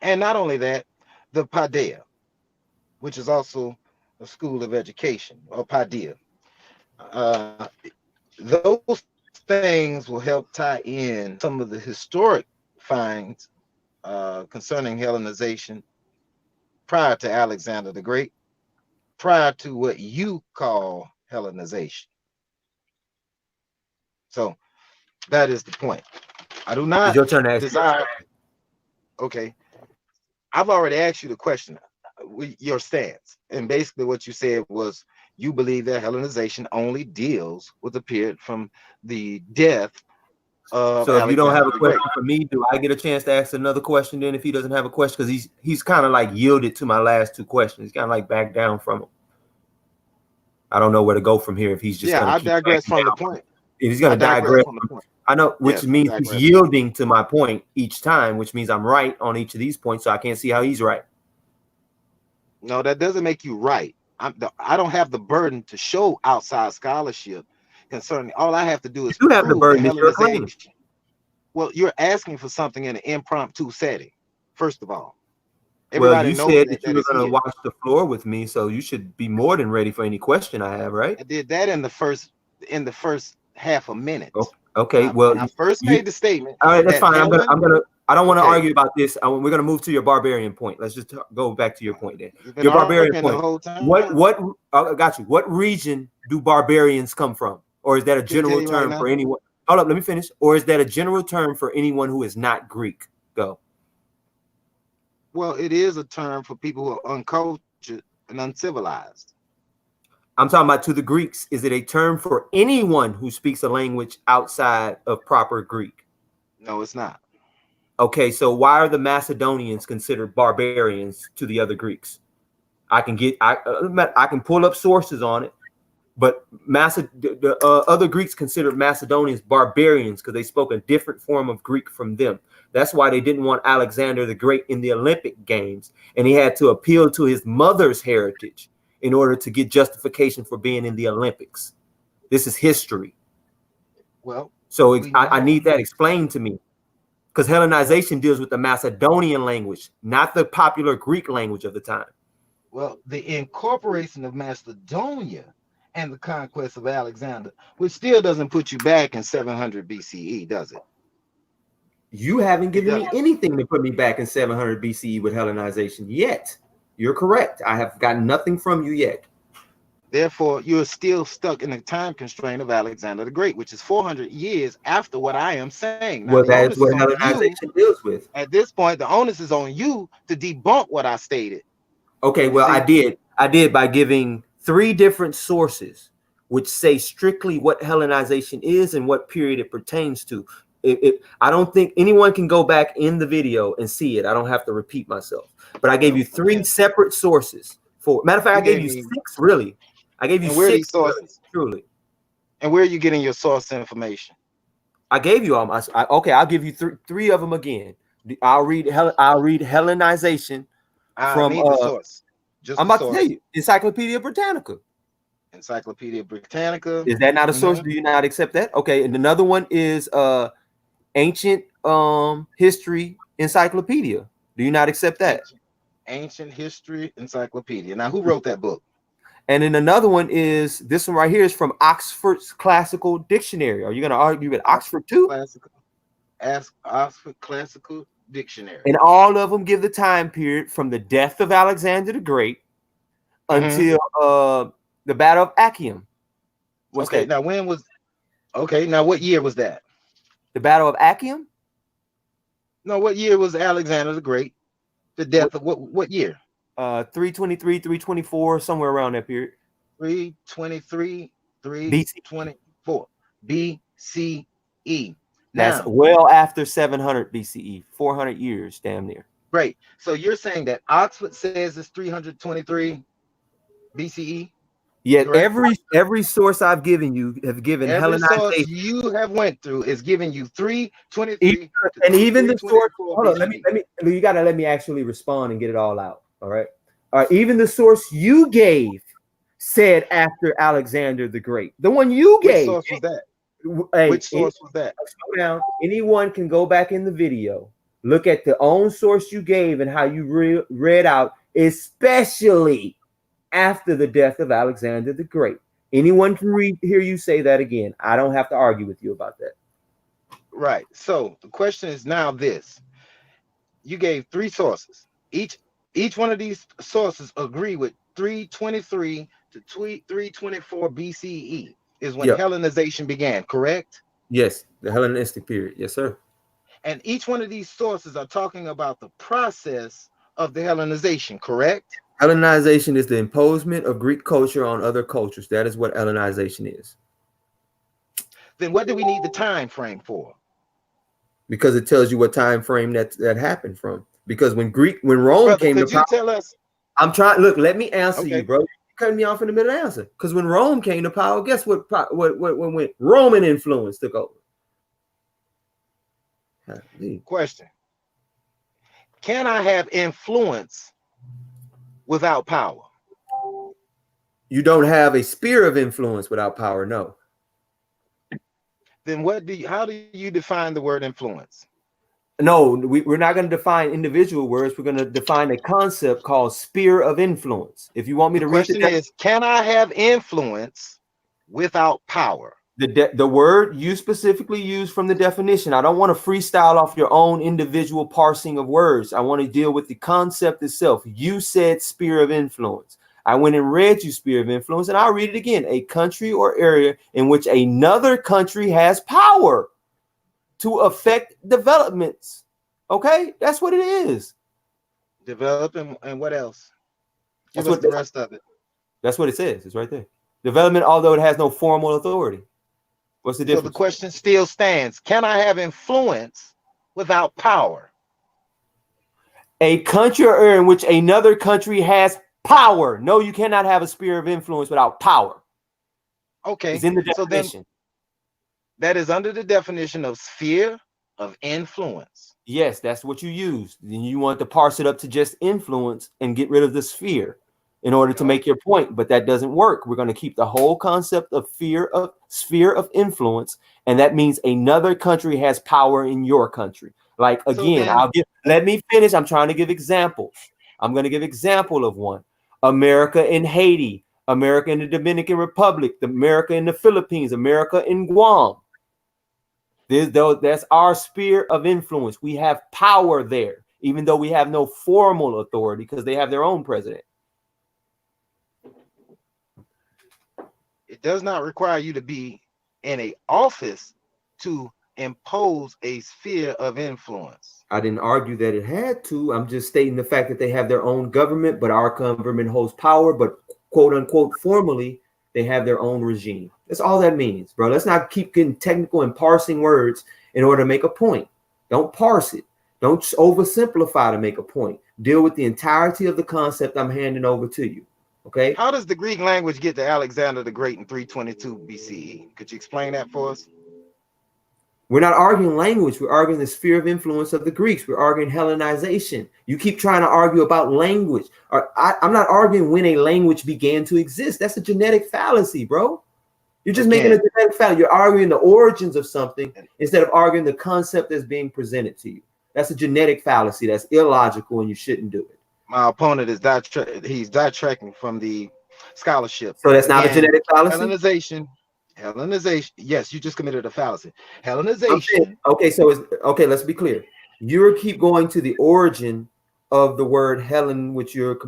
And not only that, the Paideia, which is also a school of education, or Paideia. Those things will help tie in some of the historic finds concerning Hellenization prior to Alexander the Great, prior to what you call Hellenization. So that is the point. I do not desire. Okay, I've already asked you the question, your stance, and basically what you said was you believe that Hellenization only deals with the period from the death of so if you don't have a question Great. for me, do I get a chance to ask another question then if he doesn't have a question? Because he's kind of like yielded to my last two questions. He's kind of like backed down from them. I don't know where to go from here if he's just I digress from the point. He's going to digress from the point. I know, which means he's yielding to my point each time, which means I'm right on each of these points, so I can't see how he's right. No, that doesn't make you right. I don't have the burden to show outside scholarship concerning. All I have to do is you have the burden. It's your claim. Well, you're asking for something in an impromptu setting. First of all, well, you said that you were going to watch the floor with me, so you should be more than ready for any question I have, right? I did that in the first half a minute. Okay, well, I first made the statement. All right, that's fine. I don't want to argue about this. We're going to move to your barbarian point. Let's just go back to your point then. Your barbarian point. I got you. What region do barbarians come from? Or is that a general term for anyone? Hold up, let me finish. Or is that a general term for anyone who is not Greek? Go. Well, it is a term for people who are uncultured and uncivilized. I'm talking about to the Greeks. Is it a term for anyone who speaks a language outside of proper Greek? No, it's not. Okay, so why are the Macedonians considered barbarians to the other Greeks? I can pull up sources on it, but the other Greeks considered Macedonians barbarians because they spoke a different form of Greek from them. That's why they didn't want Alexander the Great in the Olympic Games, and he had to appeal to his mother's heritage in order to get justification for being in the Olympics. This is history. Well, So I need that explained to me, because Hellenization deals with the Macedonian language, not the popular Greek language of the time. Well, the incorporation of Macedonia and the conquest of Alexander, which still doesn't put you back in 700 BCE, does it? You haven't given me anything to put me back in 700 BCE with Hellenization yet. You're correct. I have gotten nothing from you yet. Therefore, you're still stuck in the time constraint of Alexander the Great, which is 400 years after what I am saying. Now, well, that's what Hellenization deals with. At this point, the onus is on you to debunk what I stated. Okay, well, I did by giving 3 different sources which say strictly what Hellenization is and what period it pertains to. I don't think anyone can go back in the video and see it. I don't have to repeat myself. But I gave you 3 separate sources. Matter of fact, I gave you 6, really. I gave you 6 sources, truly. And where are you getting your source information? I gave you all my. Okay, I'll give you 3 of them again. I'll read Hellenization. From need the source. I'm about to tell you, Encyclopedia Britannica. Encyclopedia Britannica. Is that not a source? Do you not accept that? Okay, and another one is Ancient History Encyclopedia. Do you not accept that? Ancient History Encyclopedia. Now, who wrote that book? And then another one is this one right here is from Oxford's Classical Dictionary. Are you going to argue with Oxford too? Oxford Classical Dictionary. And all of them give the time period from the death of Alexander the Great until the Battle of Actium. Now now what year was that? The Battle of Actium? No, what year was Alexander the Great? The death of what year? 323, 324, somewhere around that period. 323, 324 BCE. That's well after 700 BCE, 400 years, damn near. Great. So you're saying that Oxford says it's 323 BCE? Yet every source I've given you have given Hellenization. Source you have went through is giving you 323. And even the source. Hold on, let me. You gotta let me actually respond and get it all out. All right. Even the source you gave said after Alexander the Great. The one you gave. Which source was that? Which source was that? Slow down. Anyone can go back in the video, look at the own source you gave and how you read out, especially after the death of Alexander the Great. Anyone can hear you say that again. I don't have to argue with you about that. Right. So the question is now this. You gave 3 sources. Each one of these sources agree with 323 to 324 BCE is when Hellenization began, correct? Yes, the Hellenistic period. Yes, sir. And each one of these sources are talking about the process of the Hellenization, correct? Hellenization is the imposement of Greek culture on other cultures. That is what Hellenization is. Then what do we need the time frame for? Because it tells you what time frame that happened from. Because when Rome came to power, tell us? I'm trying. Look, let me answer you, bro. You're cutting me off in the middle of the answer. Because when Rome came to power, guess what went? Roman influence took over. Question: can I have influence without power? You don't have a sphere of influence without power. No. Then how do you define the word influence? No, we're not going to define individual words. We're going to define a concept called sphere of influence. If you want me to read the question is, can I have influence without power? The word you specifically use from the definition. I don't want to freestyle off your own individual parsing of words. I want to deal with the concept itself. You said sphere of influence. I went and read you sphere of influence, and I'll read it again. A country or area in which another country has power to affect developments. Okay, that's what it is. Development and what else? Give us the rest of it. That's what it says. It's right there. Development, although it has no formal authority. What's the difference? So the question still stands. Can I have influence without power? A country or area in which another country has power. No, you cannot have a sphere of influence without power. Okay. It's in the So then definition. that is under the definition of sphere of influence. Yes, that's what you use. Then you want to parse it up to just influence and get rid of the sphere in order to make your point, but that doesn't work. We're going to keep the whole concept of sphere of influence, and that means another country has power in your country. Like again, let me finish. I'm trying to give examples. I'm going to give example of one. America in Haiti, America in the Dominican Republic, America in the Philippines, America in Guam. That's our sphere of influence. We have power there, even though we have no formal authority because they have their own president. It does not require you to be in an office to impose a sphere of influence. I didn't argue that it had to. I'm just stating the fact that they have their own government, but our government holds power, but quote unquote formally, they have their own regime. That's all that means, bro. Let's not keep getting technical and parsing words in order to make a point. Don't parse it. Don't oversimplify to make a point. Deal with the entirety of the concept I'm handing over to you. Okay. How does the Greek language get to Alexander the Great in 322 BCE? Could you explain that for us? We're not arguing language. We're arguing the sphere of influence of the Greeks. We're arguing Hellenization. You keep trying to argue about language. I'm not arguing when a language began to exist. That's a genetic fallacy, bro. You're just making a genetic fallacy. You're arguing the origins of something instead of arguing the concept that's being presented to you. That's a genetic fallacy. That's illogical, and you shouldn't do it. My opponent is distracting from the scholarship. So that's not a genetic fallacy? Hellenization. Yes, you just committed a fallacy. Hellenization. Okay, let's be clear. You keep going to the origin of the word Hellen, which you're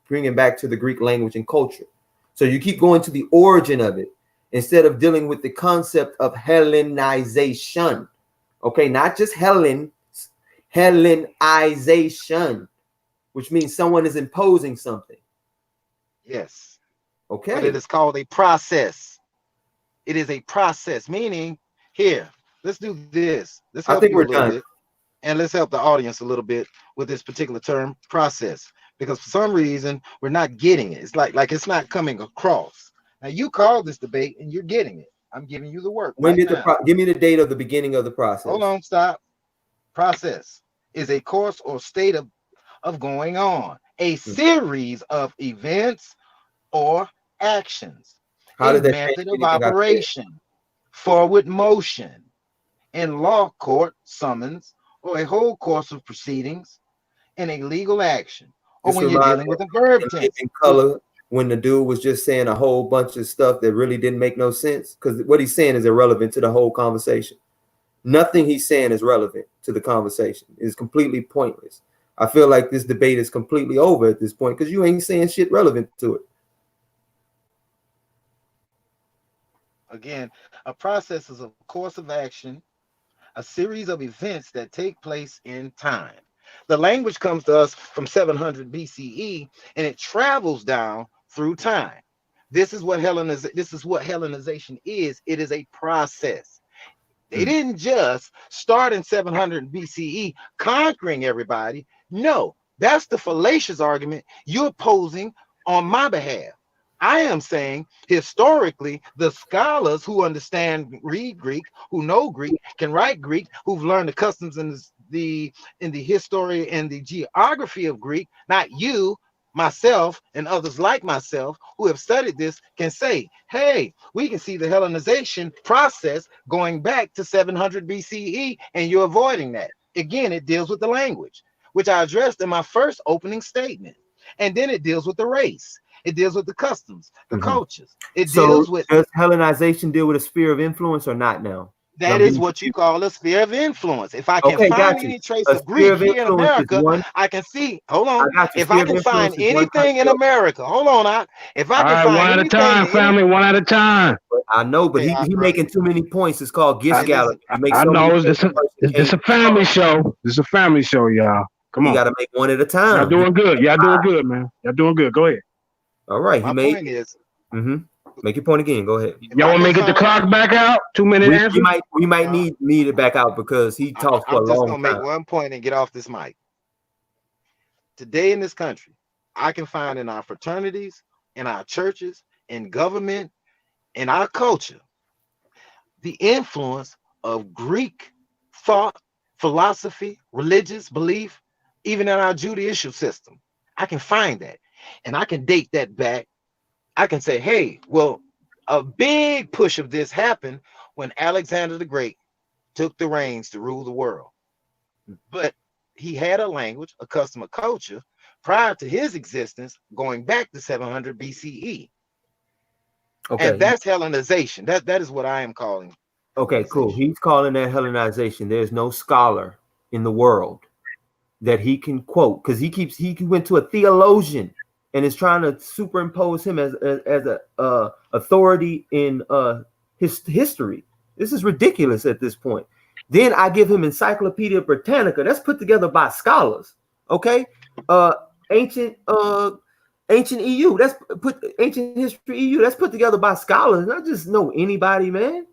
bringing back to the Greek language and culture. So you keep going to the origin of it instead of dealing with the concept of Hellenization. Okay, not just Hellen, Hellenization, which means someone is imposing something. Yes. Okay. But it is called a process. It is a process, meaning here, let's do this. Let's help you a little bit. And let's help the audience a little bit with this particular term, process. Because for some reason, we're not getting it. It's like it's not coming across. Now, you called this debate and you're getting it. I'm giving you the work. Give me the date of the beginning of the process. Hold on, stop. Process is a course or state of going on, a series of events or actions. How a did that method of operation, forward motion, in law court summons, or a whole course of proceedings in a legal action, or when you're dealing with a verb tense. In color, when the dude was just saying a whole bunch of stuff that really didn't make no sense, because what he's saying is irrelevant to the whole conversation. Nothing he's saying is relevant to the conversation. It's completely pointless. I feel like this debate is completely over at this point because you ain't saying shit relevant to it. Again, a process is a course of action, a series of events that take place in time. The language comes to us from 700 BCE, and it travels down through time. This is what Hellenization is. It is a process. They didn't just start in 700 BCE conquering everybody. No, that's the fallacious argument you're posing on my behalf. I am saying historically, the scholars who understand, read Greek, who know Greek, can write Greek, who've learned the customs and the history and the geography of Greek, not you, myself, and others like myself who have studied this, can say, hey, we can see the Hellenization process going back to 700 BCE, and you're avoiding that. Again, it deals with the language, which I addressed in my first opening statement. And then it deals with the race. It deals with the customs, the cultures. It deals with. Does Hellenization deal with a sphere of influence or not now? That is what you call a sphere of influence. If I can find any trace of Greek here in America, I can see. Hold on. If I can find anything in America, hold on. If I can find one at a time, family, one at a time. I know, but he's making too many points. It's called Gisgallop. I know. This is a family show. This is a family show, y'all. Come on. You got to make one at a time. Y'all doing good. Y'all doing good, man. Y'all doing good. Go ahead. All right. My point is. Make your point again. Go ahead. Y'all want to get the clock back out? 2 minute answer? We might need it back out because he talks for a long time. I'm just gonna make one point and get off this mic. today in this country, I can find in our fraternities, in our churches, in government, in our culture, the influence of Greek thought, philosophy, religious belief, even in our judicial system. I can find that. And I can date that back. I can say, hey, well, a big push of this happened when Alexander the Great took the reins to rule the world. But he had a language, a custom, a culture prior to his existence going back to 700 BCE. Okay. And that's Hellenization. That is what I am calling. Okay, cool. He's calling that Hellenization. There's no scholar in the world that he can quote, because he went to a theologian and is trying to superimpose him as a authority in his history. This is ridiculous at this point. Then I give him Encyclopedia Britannica. That's put together by scholars. Okay, ancient EU. That's put ancient history EU. That's put together by scholars. Not just know anybody, man.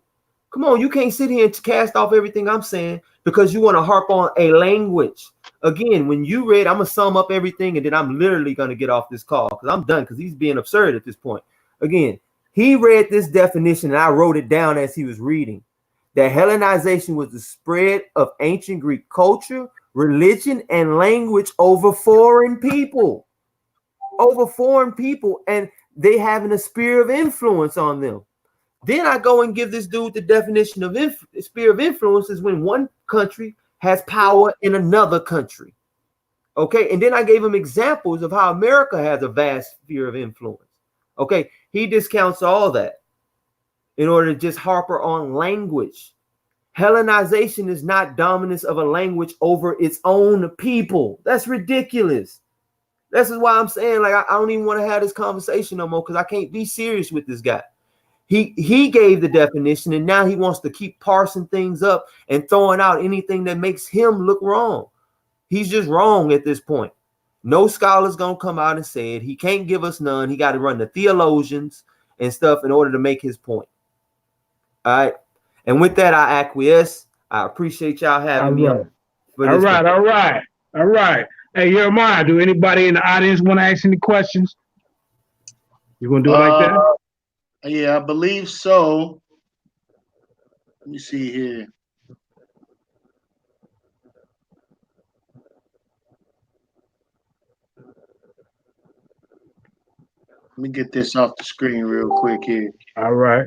Come on, you can't sit here and cast off everything I'm saying because you want to harp on a language. Again, when you read, I'm gonna sum up everything and then I'm literally gonna get off this call because I'm done because he's being absurd at this point. Again, he read this definition and I wrote it down as he was reading. That Hellenization was the spread of ancient Greek culture, religion, and language over foreign people. Over foreign people, and they having a sphere of influence on them. Then I go and give this dude the definition of sphere of influence is when one country has power in another country. Okay, and then I gave him examples of how America has a vast sphere of influence. Okay, he discounts all that in order to just harper on language. Hellenization is not dominance of a language over its own people. That's ridiculous. This is why I'm saying, like, I don't even want to have this conversation no more because I can't be serious with this guy. He gave the definition, and now he wants to keep parsing things up and throwing out anything that makes him look wrong. He's just wrong at this point. No scholar's gonna come out and say it. He can't give us none. He got to run the theologians and stuff in order to make his point. All right. And with that, I acquiesce. I appreciate y'all having me. All right. Hey, Jeremiah, do anybody in the audience want to ask any questions? You gonna do it like that? Yeah, I believe so. Let me see here. Let me get this off the screen real quick here. All right.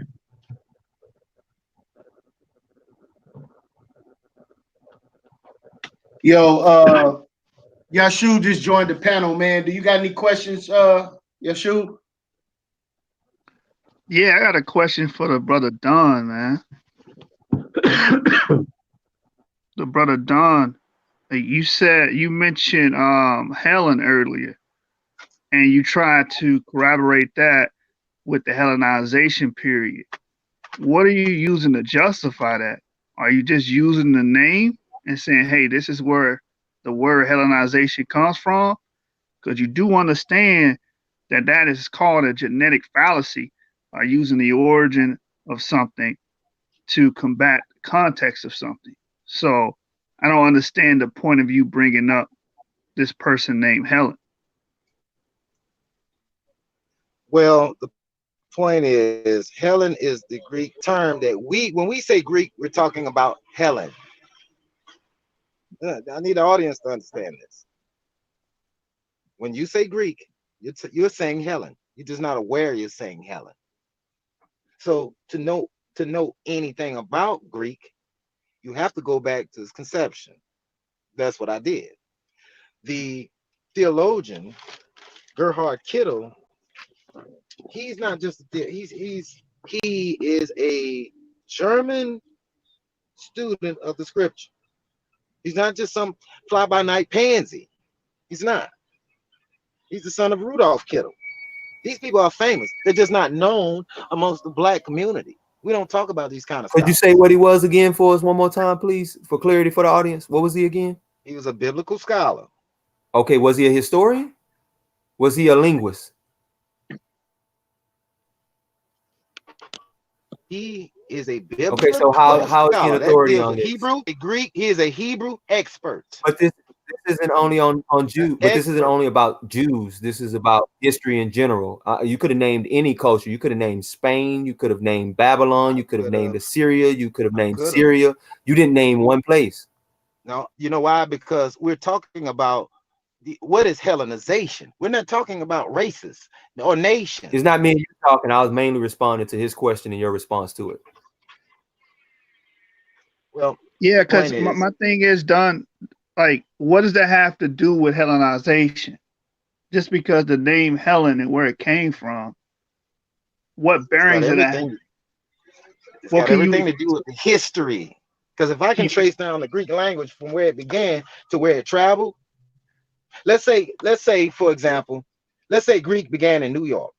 Yo, Jashub just joined the panel, man. Do you got any questions, Jashub? Yeah, I got a question for the brother Don, man. The brother Don, you mentioned Helen earlier, and you tried to corroborate that with the Hellenization period. What are you using to justify that? Are you just using the name and saying, hey, this is where the word Hellenization comes from? Because you do understand that is called a genetic fallacy, using the origin of something to combat the context of something. So I don't understand the point of you bringing up this person named Helen. Well, the point is Helen is the Greek term that when we say Greek, we're talking about Helen. I need the audience to understand this. When you say Greek, you're saying Helen. You're just not aware you're saying Helen. So to know anything about Greek, you have to go back to its conception. That's what I did. The theologian Gerhard Kittel, he's not just he is a German student of the scripture. He's not just some fly-by-night pansy. He's not. He's the son of Rudolf Kittel. These people are famous. They're just not known amongst the black community. We don't talk about these kind of stuff. Could you say what he was again for us one more time, please, for clarity for the audience? What was he again? He was a biblical scholar. Okay, was he a historian? Was he a linguist? He is a biblical okay, so how is he an authority on this? Hebrew, a Greek, he is a Hebrew expert. But this this isn't only on Jews, but this isn't only about Jews. This is about history in general. You could have named any culture. You could have named Spain. You could have named Babylon. You could have named Assyria. You could have named Syria. You didn't name one place. No, you know why? Because we're talking about what is Hellenization. We're not talking about races or nations. It's not me and you talking. I was mainly responding to his question and your response to it. Well, yeah, because my thing is done. Like, what does that have to do with Hellenization? Just because the name Helen and where it came from, what bearings does that have? It's got everything to do with the history. Because if I can trace down the Greek language from where it began to where it traveled, let's say, for example, let's say Greek began in New York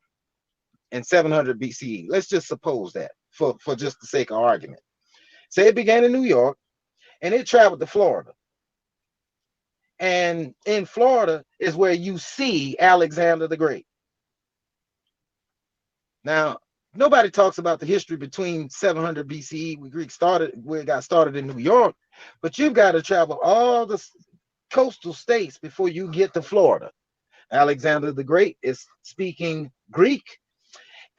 in 700 BCE. Let's just suppose that for just the sake of argument. Say it began in New York and it traveled to Florida. And in Florida is where you see Alexander the Great. Now, nobody talks about the history between 700 BCE where it got started in New York, but you've got to travel all the coastal states before you get to Florida. Alexander the Great is speaking Greek,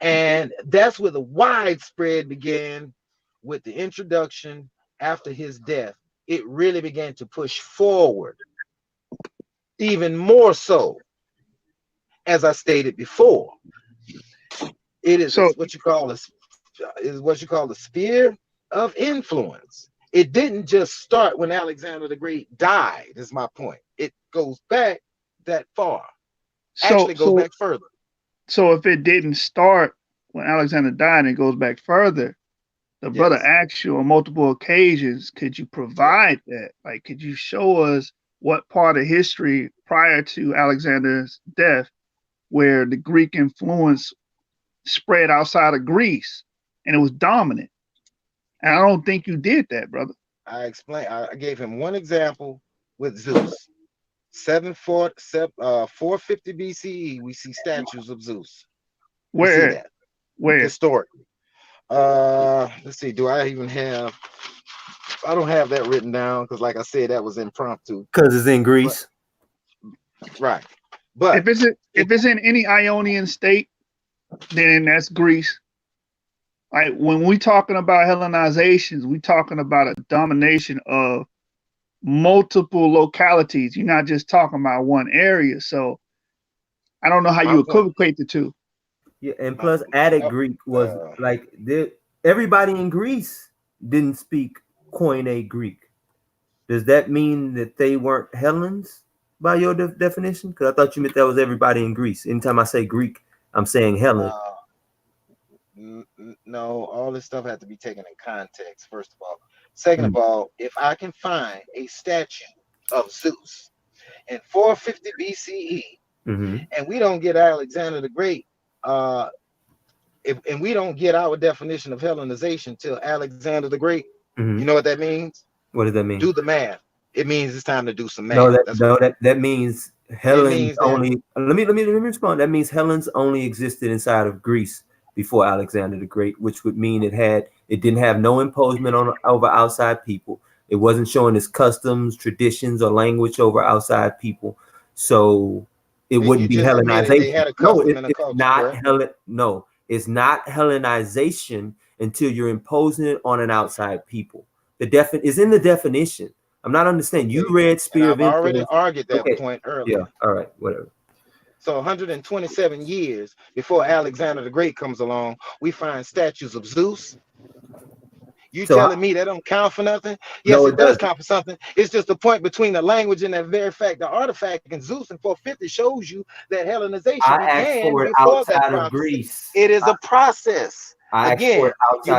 and that's where the widespread began with the introduction after his death. It really began to push forward. Even more so, as I stated before, it is what you call the sphere of influence. It didn't just start when Alexander the Great died, is my point. It goes back that far. Actually, goes back further. So if it didn't start when Alexander died and it goes back further, the brother asked you on multiple occasions, could you provide that? Like, could you show us what part of history prior to Alexander's death where the Greek influence spread outside of Greece and it was dominant? And I don't think you did that, brother. I gave him one example with Zeus. 450 BCE, we see statues of Zeus. Where? See that. Where? Historically. Let's see, I don't have that written down because, like I said, that was impromptu. Because it's in Greece. Right. But if it's in any Ionian state, then that's Greece. Like, when we talking about Hellenizations, we talking about a domination of multiple localities. You're not just talking about one area. So I don't know how you equivocate the two. Yeah, and plus Attic Greek was everybody in Greece didn't speak Koine Greek. Does that mean that they weren't Hellenes by your definition? Because I thought you meant that was everybody in Greece. Anytime I say Greek, I'm saying Hellen. No, all this stuff has to be taken in context, first of all. Second of all, if I can find a statue of Zeus in 450 BCE, and we don't get Alexander the Great, and we don't get our definition of Hellenization till Alexander the Great, you know what that means? What does that mean? Do the math. It means it's time to do some math. That means Hellenes only. Let me respond. That means Hellenes only existed inside of Greece before Alexander the Great, which would mean it didn't have no imposement over outside people. It wasn't showing its customs, traditions, or language over outside people. So it wouldn't be Hellenization. It's not Hellenization until you're imposing it on an outside people. Is in the definition. I'm not understanding. You read Sphere of Influence. I've already argued that point earlier. Yeah. All right. Whatever. So 127 years before Alexander the Great comes along, we find statues of Zeus. You telling me that don't count for nothing? Yes, no, it does count for something. It's just the point between the language and that very fact. The artifact in Zeus in 450 shows you that Hellenization began before that process. Greece. It is a process. Again, you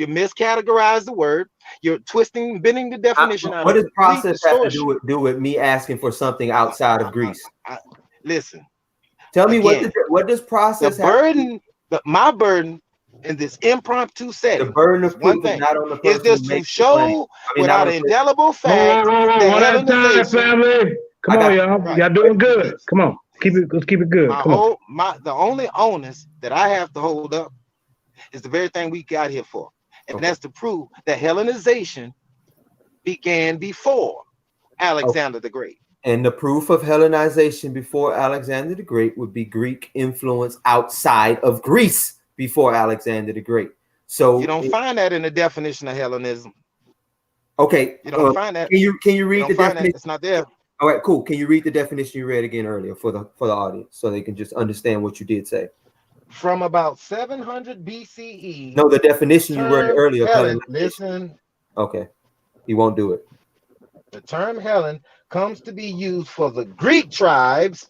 miscategorize the word. You're twisting, bending the definition out. What does process have to do with me asking for something outside of Greece? Listen. Tell me what does process my burden in this impromptu setting. The burden of one thing is just to show without indelible fact. Family. Come on, y'all. Y'all doing good. Come on. Let's keep it good. The only onus that I have to hold up is the very thing we got here for. And that's to prove that Hellenization began before. Alexander the Great. And the proof of Hellenization before Alexander the Great would be Greek influence outside of Greece before Alexander the Great. So you don't find that in the definition of Hellenism. Okay. You don't find that. Can you read the definition? It's not there. All right, cool. Can you read the definition you read again earlier for the audience so they can just understand what you did say? From about 700 BCE. No, the definition you read earlier. Helen, listen. Okay. He won't do it. The term Helen comes to be used for the Greek tribes,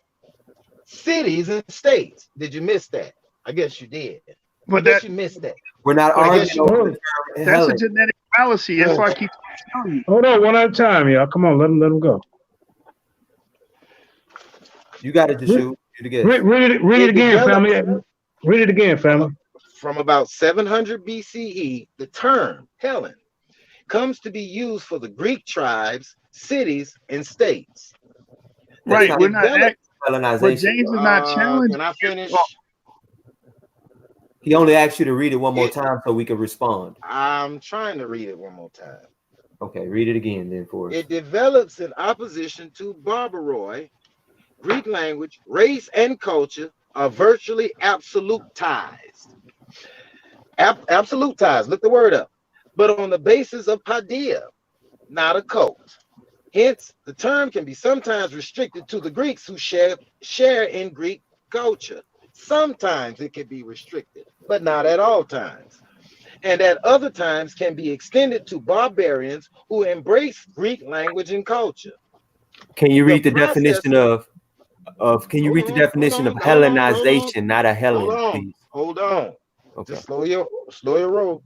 cities, and states. Did you miss that? I guess you did. But you missed that. We're not arguing over the term That's Helen. a genetic fallacy. That's why I keep telling you. Hold on, one at a time, y'all. Come on, let him go. You got it, Jashub. Read it again, family. Read it again, family. From about 700 BCE, the term Helen comes to be used for the Greek tribes, cities, and states. Right, we're not. But James is not challenging. Can I finish? He only asked you to read it one more time so we can respond. I'm trying to read it one more time. Okay, read it again then for us. It develops in opposition to barbaroi. Greek language, race, and culture are virtually absolutized. Absolutized, look the word up. But on the basis of paideia, not a cult. Hence, the term can be sometimes restricted to the Greeks who share in Greek culture. Sometimes it can be restricted, but not at all times. And at other times can be extended to barbarians who embrace Greek language and culture. Can you read the definition of Hellenization, not a Helen, please? Hold on. Okay. Just slow your roll.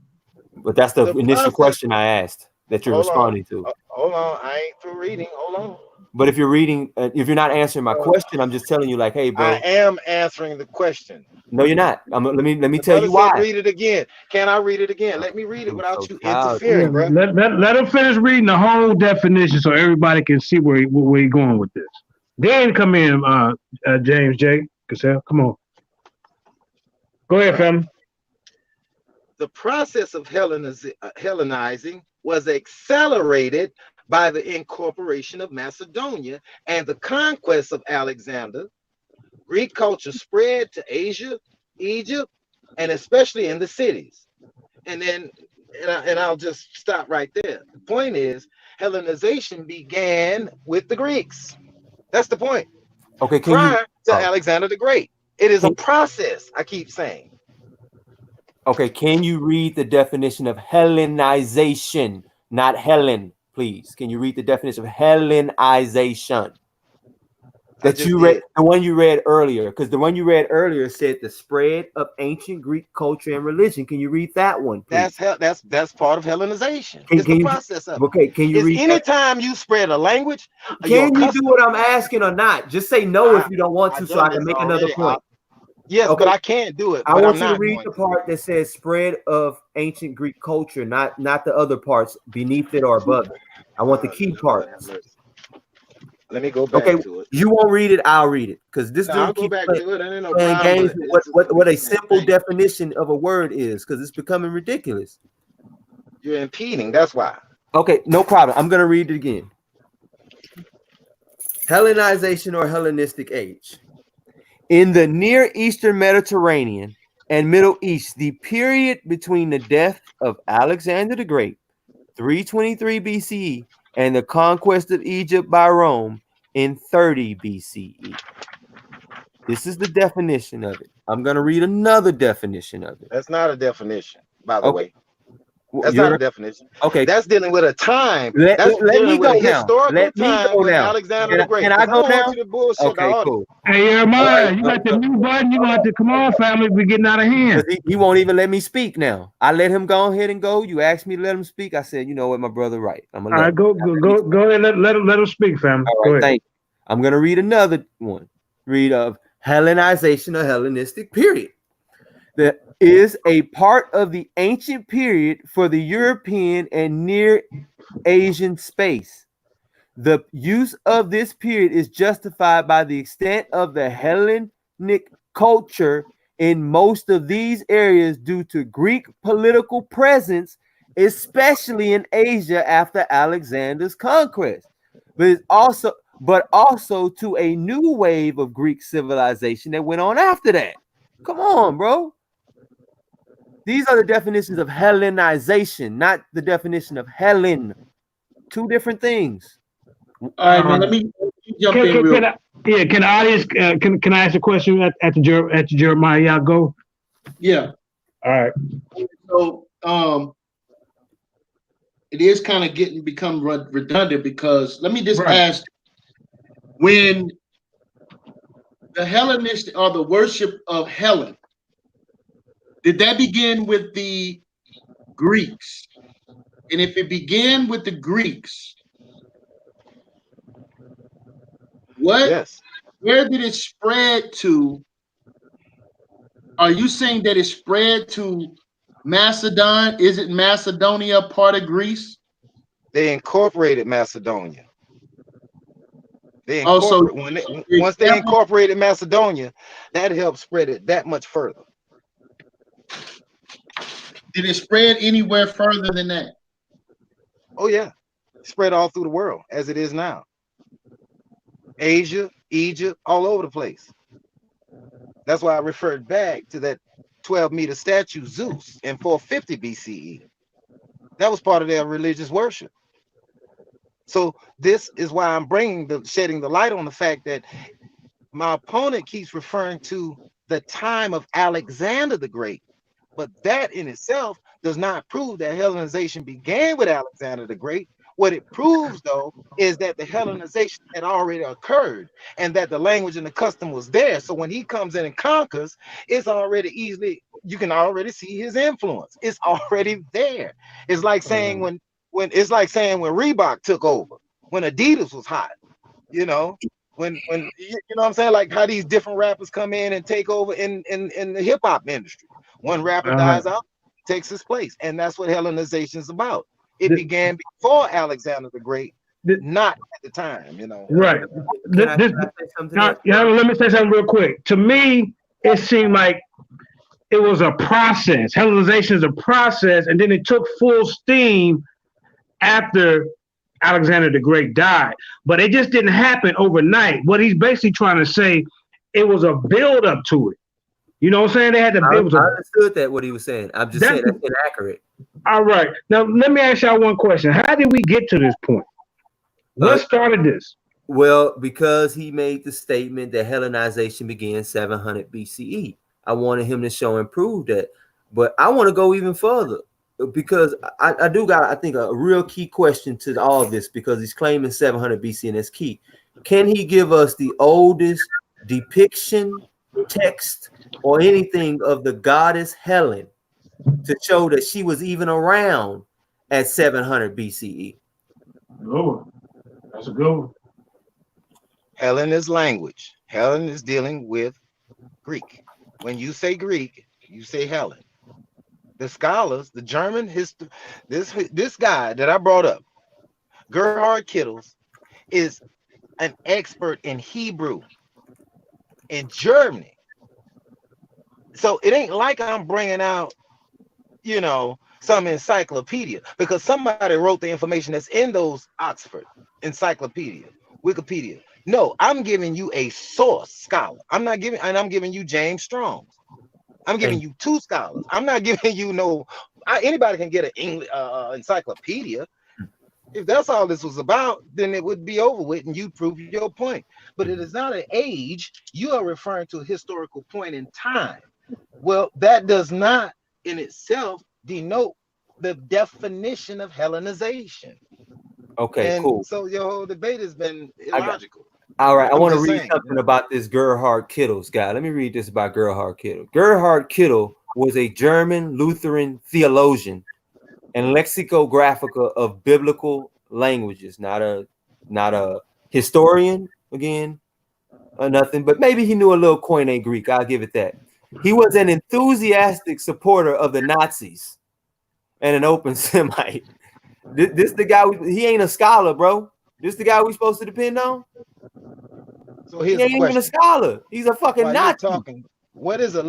But that's the initial question I asked that you're responding to. Hold on, I ain't through reading. Hold on. But if you're reading, if you're not answering my question, I'm just telling you, like, hey, bro. I am answering the question. No, you're not. Let me tell you why. Read it again. Can I read it again? Let me read it without you interfering, bro. Let him finish reading the whole definition so everybody can see where he's going with this. Then come in, James J. Cassell. Come on. Go ahead, fam. The process of Hellenizing was accelerated by the incorporation of Macedonia and the conquest of Alexander. Greek culture spread to Asia, Egypt, and especially in the cities. And I'll just stop right there. The point is, Hellenization began with the Greeks. That's the point. Okay, prior to Alexander the Great. It is a process, I keep saying. Okay, can you read the definition of Hellenization, not Helen, please? Can you read the definition of Hellenization? That you read, the one you read earlier, because the one you read earlier said the spread of ancient Greek culture and religion. Can you read that one, please? That's part of Hellenization. It's the process of it. Okay, can you read anytime you spread a language? Can you do what I'm asking or not? Just say no if you don't want to, so I can make another point. Yes, okay. But I can't do it. I want you to read the part that says spread of ancient Greek culture, not the other parts beneath it or above it. I want the key parts. Let me go back to it. You won't read it, I'll read it. Because this I'll go back to it. Ain't no problem. Games what a simple definition of a word is, because it's becoming ridiculous. You're impeding, that's why. Okay, no problem. I'm gonna read it again. Hellenization or Hellenistic age. In the Near Eastern Mediterranean and Middle East, the period between the death of Alexander the Great, 323 BCE, and the conquest of Egypt by Rome in 30 BCE. This is the definition of it. I'm going to read another definition of it. That's not a definition, by the way. That's not a definition. Okay. That's dealing with a time. Let me go now. Let me go now. Alexander the Great. Can I go now? Okay, cool. Hey, Jeremiah, you got the mute button. You got to come on, family. We're getting out of hand. He won't even let me speak now. I let him go ahead and go. You asked me to let him speak. I said, you know what, my brother, right. I'm gonna go ahead. Let him speak, family. All right, thank you. I'm gonna read another one. Read of Hellenization or Hellenistic period. That is a part of the ancient period for the European and Near Asian space. The use of this period is justified by the extent of the Hellenic culture in most of these areas due to Greek political presence, especially in Asia after Alexander's conquest. but also to a new wave of Greek civilization that went on after that. Come on, bro. These are the definitions of Hellenization, not the definition of Helen. Two different things. All right, man. Let me jump in real. Can the audience can I ask a question at the Jeremiah? Y'all go. Yeah. All right. So it is kind of become redundant because let me just ask, when the Hellenists or the worship of Helen, did that begin with the Greeks? And if it began with the Greeks, where did it spread to? Are you saying that it spread to Macedon? Is it Macedonia part of Greece? They incorporated Macedonia. Once they incorporated Macedonia, that helped spread it that much further. Did it spread anywhere further than that? Oh yeah, spread all through the world as it is now. Asia, Egypt, all over the place. That's why I referred back to that 12-meter statue Zeus in 450 BCE. That was part of their religious worship. So this is why I'm shedding the light on the fact that my opponent keeps referring to the time of Alexander the Great, but that in itself does not prove that Hellenization began with Alexander the Great. What it proves, though, is that the Hellenization had already occurred and that the language and the custom was there. So when he comes in and conquers, it's already you can already see his influence. It's already there. It's like saying when Reebok took over, when Adidas was hot, when you know what I'm saying, like how these different rappers come in and take over in the hip hop industry. One rapper dies out, takes his place, and that's what Hellenization is about. It began before Alexander the Great, not at the time, Right. Let me say something real quick. To me, it seemed like it was a process. Hellenization is a process, and then it took full steam after Alexander the Great died. But it just didn't happen overnight. What he's basically trying to say, it was a build up to it. You know what I'm saying? They had to build. I understood that what he was saying. I'm just saying that's inaccurate. All right. Now let me ask y'all one question. How did we get to this point? What started this? Well, because he made the statement that Hellenization began 700 BCE. I wanted him to show and prove that. But I want to go even further because I do got, I think, a real key question to all of this because he's claiming 700 BC and that's key. Can he give us the oldest depiction, text, or anything of the goddess Helen to show that she was even around at 700 BCE? Oh, that's a good one. Helen is language. Helen is dealing with Greek. When you say Greek, you say Helen. The scholars, the German history, this guy that I brought up, Gerhard Kittels, is an expert in Hebrew in Germany. So it ain't like I'm bringing out, some encyclopedia because somebody wrote the information that's in those Oxford encyclopedia, Wikipedia. No, I'm giving you a source scholar. I'm giving you James Strong. I'm giving you two scholars. I'm not giving you anybody can get an English encyclopedia. If that's all this was about, then it would be over with and you'd prove your point. But it is not an age. You are referring to a historical point in time. Well, that does not in itself denote the definition of Hellenization. Okay, cool. So your whole debate has been illogical. All right, I want to read something about this Gerhard Kittels guy. Let me read this about Gerhard Kittel. Gerhard Kittel was a German Lutheran theologian and lexicographer of biblical languages. Not a historian, again, or nothing, but maybe he knew a little Koine Greek. I'll give it that. He was an enthusiastic supporter of the Nazis and an open Semite. This the guy. He ain't a scholar, bro. This the guy we supposed to depend on. So here's he ain't even a scholar. He's a fucking Nazi. What is a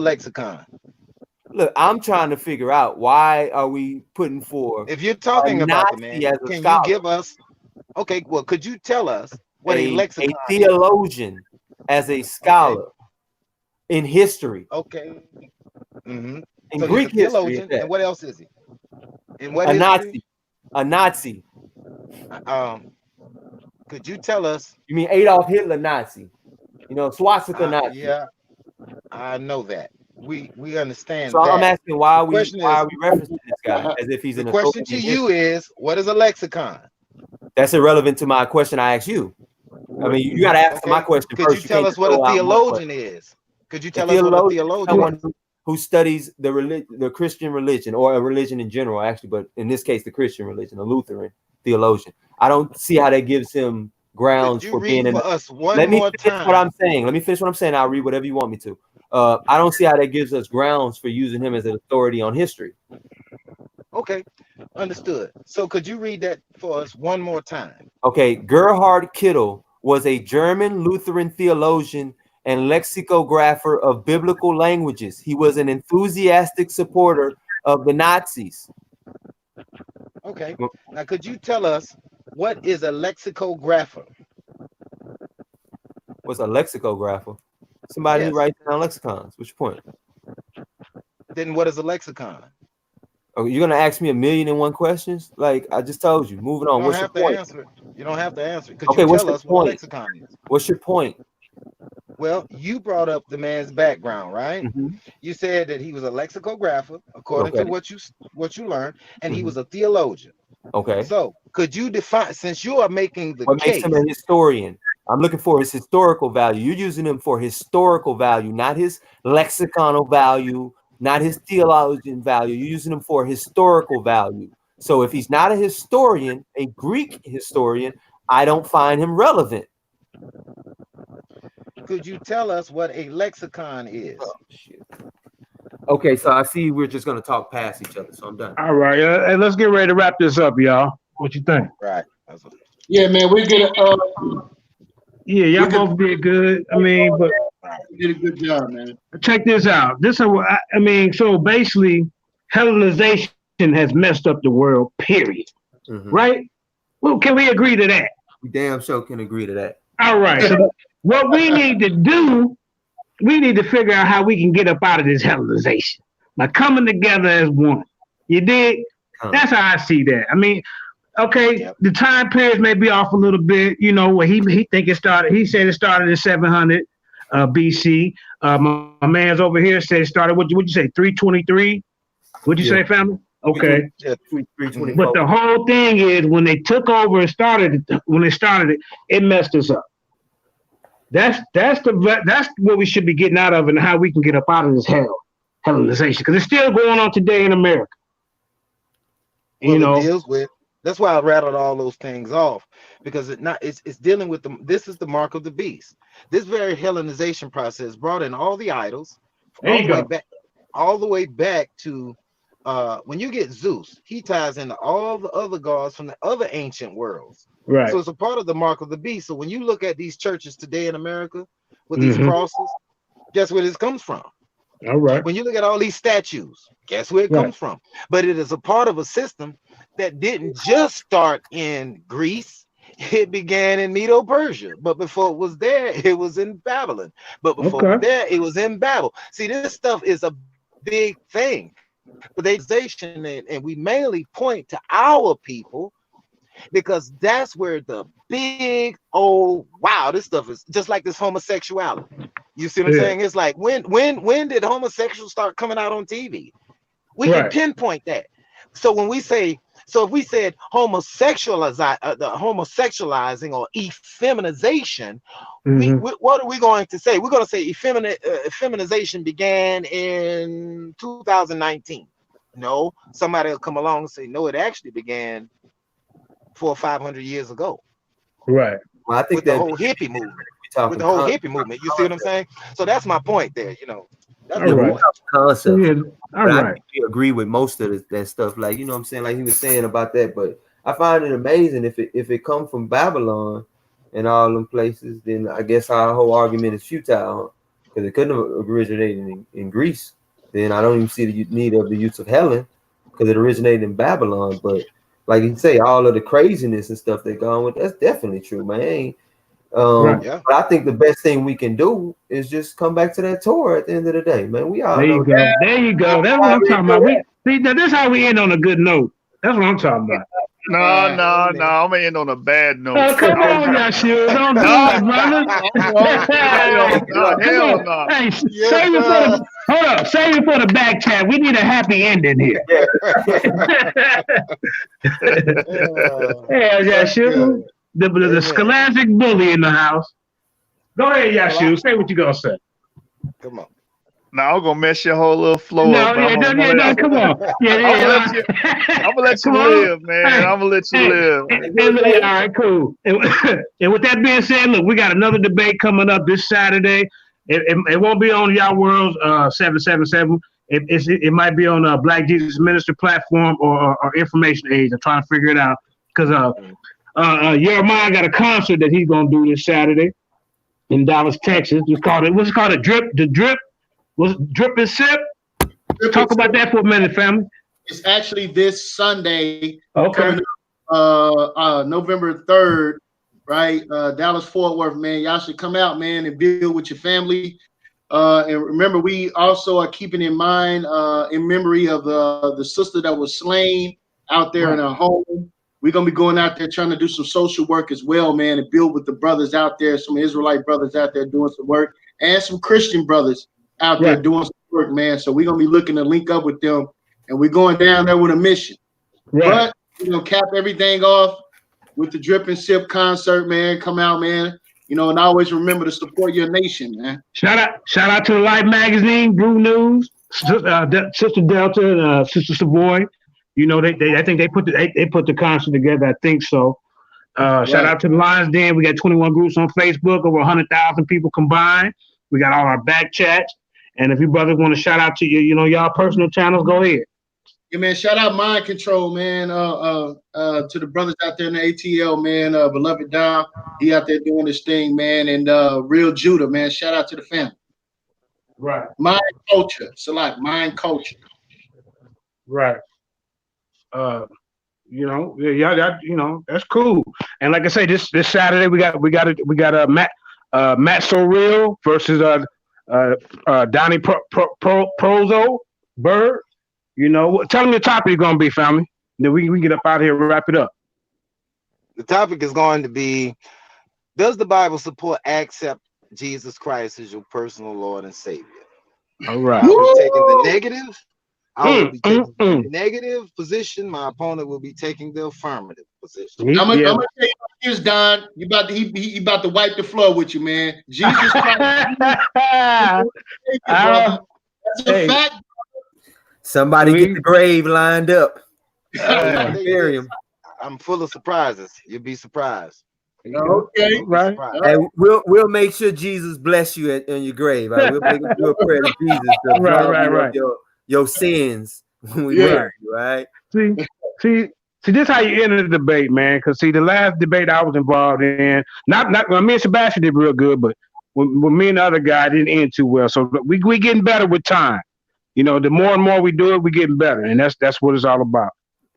lexicon? Look, I'm trying to figure out why are we putting forth. If you're talking about the man, can you give us Okay, well, could you tell us what a lexicon a theologian as a scholar in history? Okay. Mm-hmm. In So Greek he's a theologian, history, and what else is he? In what a history? Nazi. Could you tell us? You mean Adolf Hitler Nazi? You know, swastika Nazi. Yeah, I know that. We understand so that. I'm asking why are we Question referencing this guy as if he's the an question authority to in you history? is, what is a lexicon? That's irrelevant to my question I asked you. I mean, you got to ask my question Could first. you tell us what a theologian is? Could you tell us what a theologian is? Someone who studies the Christian religion, or a religion in general, actually, but in this case, the Christian religion, a Lutheran theologian. I don't see how that gives him grounds for being in. Let me finish what I'm saying. Let me finish what I'm saying. I'll read whatever you want me to. I don't see how that gives us grounds for using him as an authority on history. Okay, understood. So could you read that for us one more time? Okay, Gerhard Kittel was a German Lutheran theologian and lexicographer of biblical languages. He was an enthusiastic supporter of the Nazis. Okay, now could you tell us what is a lexicographer? What's a lexicographer? Somebody who writes down lexicons. What's your point? Then what is a lexicon? Oh, you're gonna ask me 1,000,001 questions? Like I just told you. Moving on. What's your point? You don't have to answer it. Could okay, you what's tell your us point? what a lexicon is? What's your point? Well, you brought up the man's background, right? Mm-hmm. You said that he was a lexicographer, according to what you learned, and he was a theologian. Okay. So could you define, since you are making the what case, makes him a historian? I'm looking for his historical value. You're using him for historical value, not his lexiconal value, not his theologian value. You're using him for historical value. So if he's not a historian, a Greek historian, I don't find him relevant. Could you tell us what a lexicon is? Oh, shit. Okay, so I see we're just going to talk past each other, so I'm done. All right, and let's get ready to wrap this up, y'all. What you think? Right. Yeah, man, we get yeah, y'all both did good. I mean, but you did a good job, man. Check this out. I mean, so basically, Hellenization has messed up the world. Period. Right? Well, can we agree to that? We damn sure can agree to that. All right. So what we need to do, we need to figure out how we can get up out of this Hellenization by coming together as one. You dig? That's how I see that. I mean, okay, the time periods may be off a little bit. You know, where he think it started. He said it started in 700 BC. My man's over here said it started. What'd you say? 323. What'd you say, family? Okay. Yeah, 324. But the whole thing is when they took over and started it, it messed us up. That's what we should be getting out of, and how we can get up out of this Hellenization, because it's still going on today in America. Well, you know, it deals with. That's why I rattled all those things off, because it's dealing with this is the mark of the beast. This very Hellenization process brought in all the idols, all the way back to when you get Zeus, he ties into all the other gods from the other ancient worlds. Right. So it's a part of the mark of the beast. So when you look at these churches today in America with these crosses, guess where this comes from? All right. When you look at all these statues, guess where it comes from? But it is a part of a system that didn't just start in Greece. It began in Medo-Persia. But before it was there, it was in Babylon. But before there, it was in Babel. See, this stuff is a big thing. But and we mainly point to our people, because that's where the big old this stuff is, just like this homosexuality. You see what I'm saying? It's like when did homosexuals start coming out on TV? We can pinpoint that. So when we say, if we said homosexualizing or effeminization, what are we going to say? We're going to say effeminization began in 2019. No, somebody will come along and say, no, it actually began 400 or 500 years ago. Right. Well, I think with the whole hippie movement. With the whole hippie movement. You see what I'm saying? So that's my point there, you know. That's the point. Concept. Yeah. All right. I think we agree with most of that stuff. Like, you know what I'm saying? Like he was saying about that. But I find it amazing if it come from Babylon and all them places, then I guess our whole argument is futile, because it couldn't have originated in Greece. Then I don't even see the need of the use of Helen, because it originated in Babylon. But like you say, all of the craziness and stuff that go on with. That's definitely true, man. Yeah. But I think the best thing we can do is just come back to that Torah at the end of the day, man. We all There know you go. There you go. That's what I'm talking about. See, that's how we end on a good note. That's what I'm talking about. No, I'm gonna end on a bad note. Oh, come on, Yashub. Don't do it, brother. Hell no. Hey, save it for the hold up. Save it for the back chat. We need a happy ending here. Hey, Yashub. The scholastic bully in the house. Go ahead, Yashub. Say what you gonna say. Come on. Now I'm gonna mess your whole little flow up. No, come on. I'm gonna let you live, man. I'm gonna let you live. All right, cool. And with that being said, look, we got another debate coming up this Saturday. It won't be on Y'all World's 777. It might be on a Black Jesus Minister platform or Information Age. I'm trying to figure it out because Jeremiah got a concert that he's gonna do this Saturday in Dallas, Texas. What's it called? The drip. Was Drip and Sip? Talk about that for a minute, family. It's actually this Sunday, okay, November 3rd, right? Dallas Fort Worth, man. Y'all should come out, man, and build with your family. And remember, we also are keeping in mind, in memory of the sister that was slain out there in her home. We're gonna be going out there trying to do some social work as well, man, and build with the brothers out there, some Israelite brothers out there doing some work, and some Christian brothers out there doing some work, man. So we're gonna be looking to link up with them, and we're going down there with a mission. But cap everything off with the Drip and Sip concert, man. Come out, man. And always remember to support your nation, man. Shout out to the Life Magazine, Brew News, Sister Delta, and Sister Savoy. I think they put the concert together. I think so. Shout out to the Lions Den. We got 21 groups on Facebook, over 100,000 people combined. We got all our back chats. And if you brothers want to shout out to y'all personal channels, go ahead. Yeah, man. Shout out Mind Control, man. To the brothers out there in the ATL, man. Beloved Dom, he out there doing his thing, man. And Real Judah, man. Shout out to the family. Right. Mind Culture. It's like Mind Culture. Right. That's cool. And like I say, this Saturday we got Matt So Real versus Donnie Prozo Bird. Tell them the topic is gonna be, family. Then we can get up out here and wrap it up. The topic is going to be: does the Bible support accept Jesus Christ as your personal Lord and Savior? All right. I will be taking the negative. I will be taking the negative position. My opponent will be taking the affirmative position. I'm gonna tell you this, Don. You about to wipe the floor with you, man. Jesus Christ. That's a fact. Somebody get the grave lined up. I'm full of surprises. You'll be surprised. Okay, right. And we'll make sure Jesus bless you in your grave. Right? We'll make you a prayer to Jesus to right. Your sins when we bury you, right? See, this how you enter the debate, man. Because the last debate I was involved in, not me and Sebastian did real good, but when me and the other guy didn't end too well. So we getting better with time. The more and more we do it, we getting better, and that's what it's all about.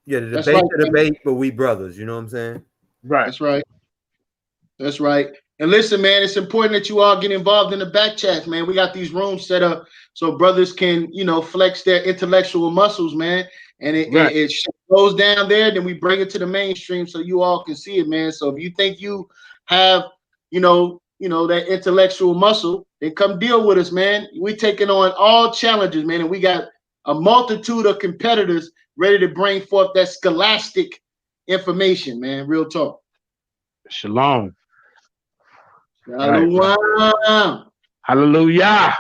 Yeah, the debate, but we brothers. You know what I'm saying? Right. That's right. And listen, man, it's important that you all get involved in the back chats, man. We got these rooms set up so brothers can, flex their intellectual muscles, man. And it goes down there, then we bring it to the mainstream so you all can see it, man. So if you think you have, that intellectual muscle, then come deal with us, man. We taking on all challenges, man. And we got a multitude of competitors ready to bring forth that scholastic information, man. Real talk. Shalom. Hallelujah. Hallelujah.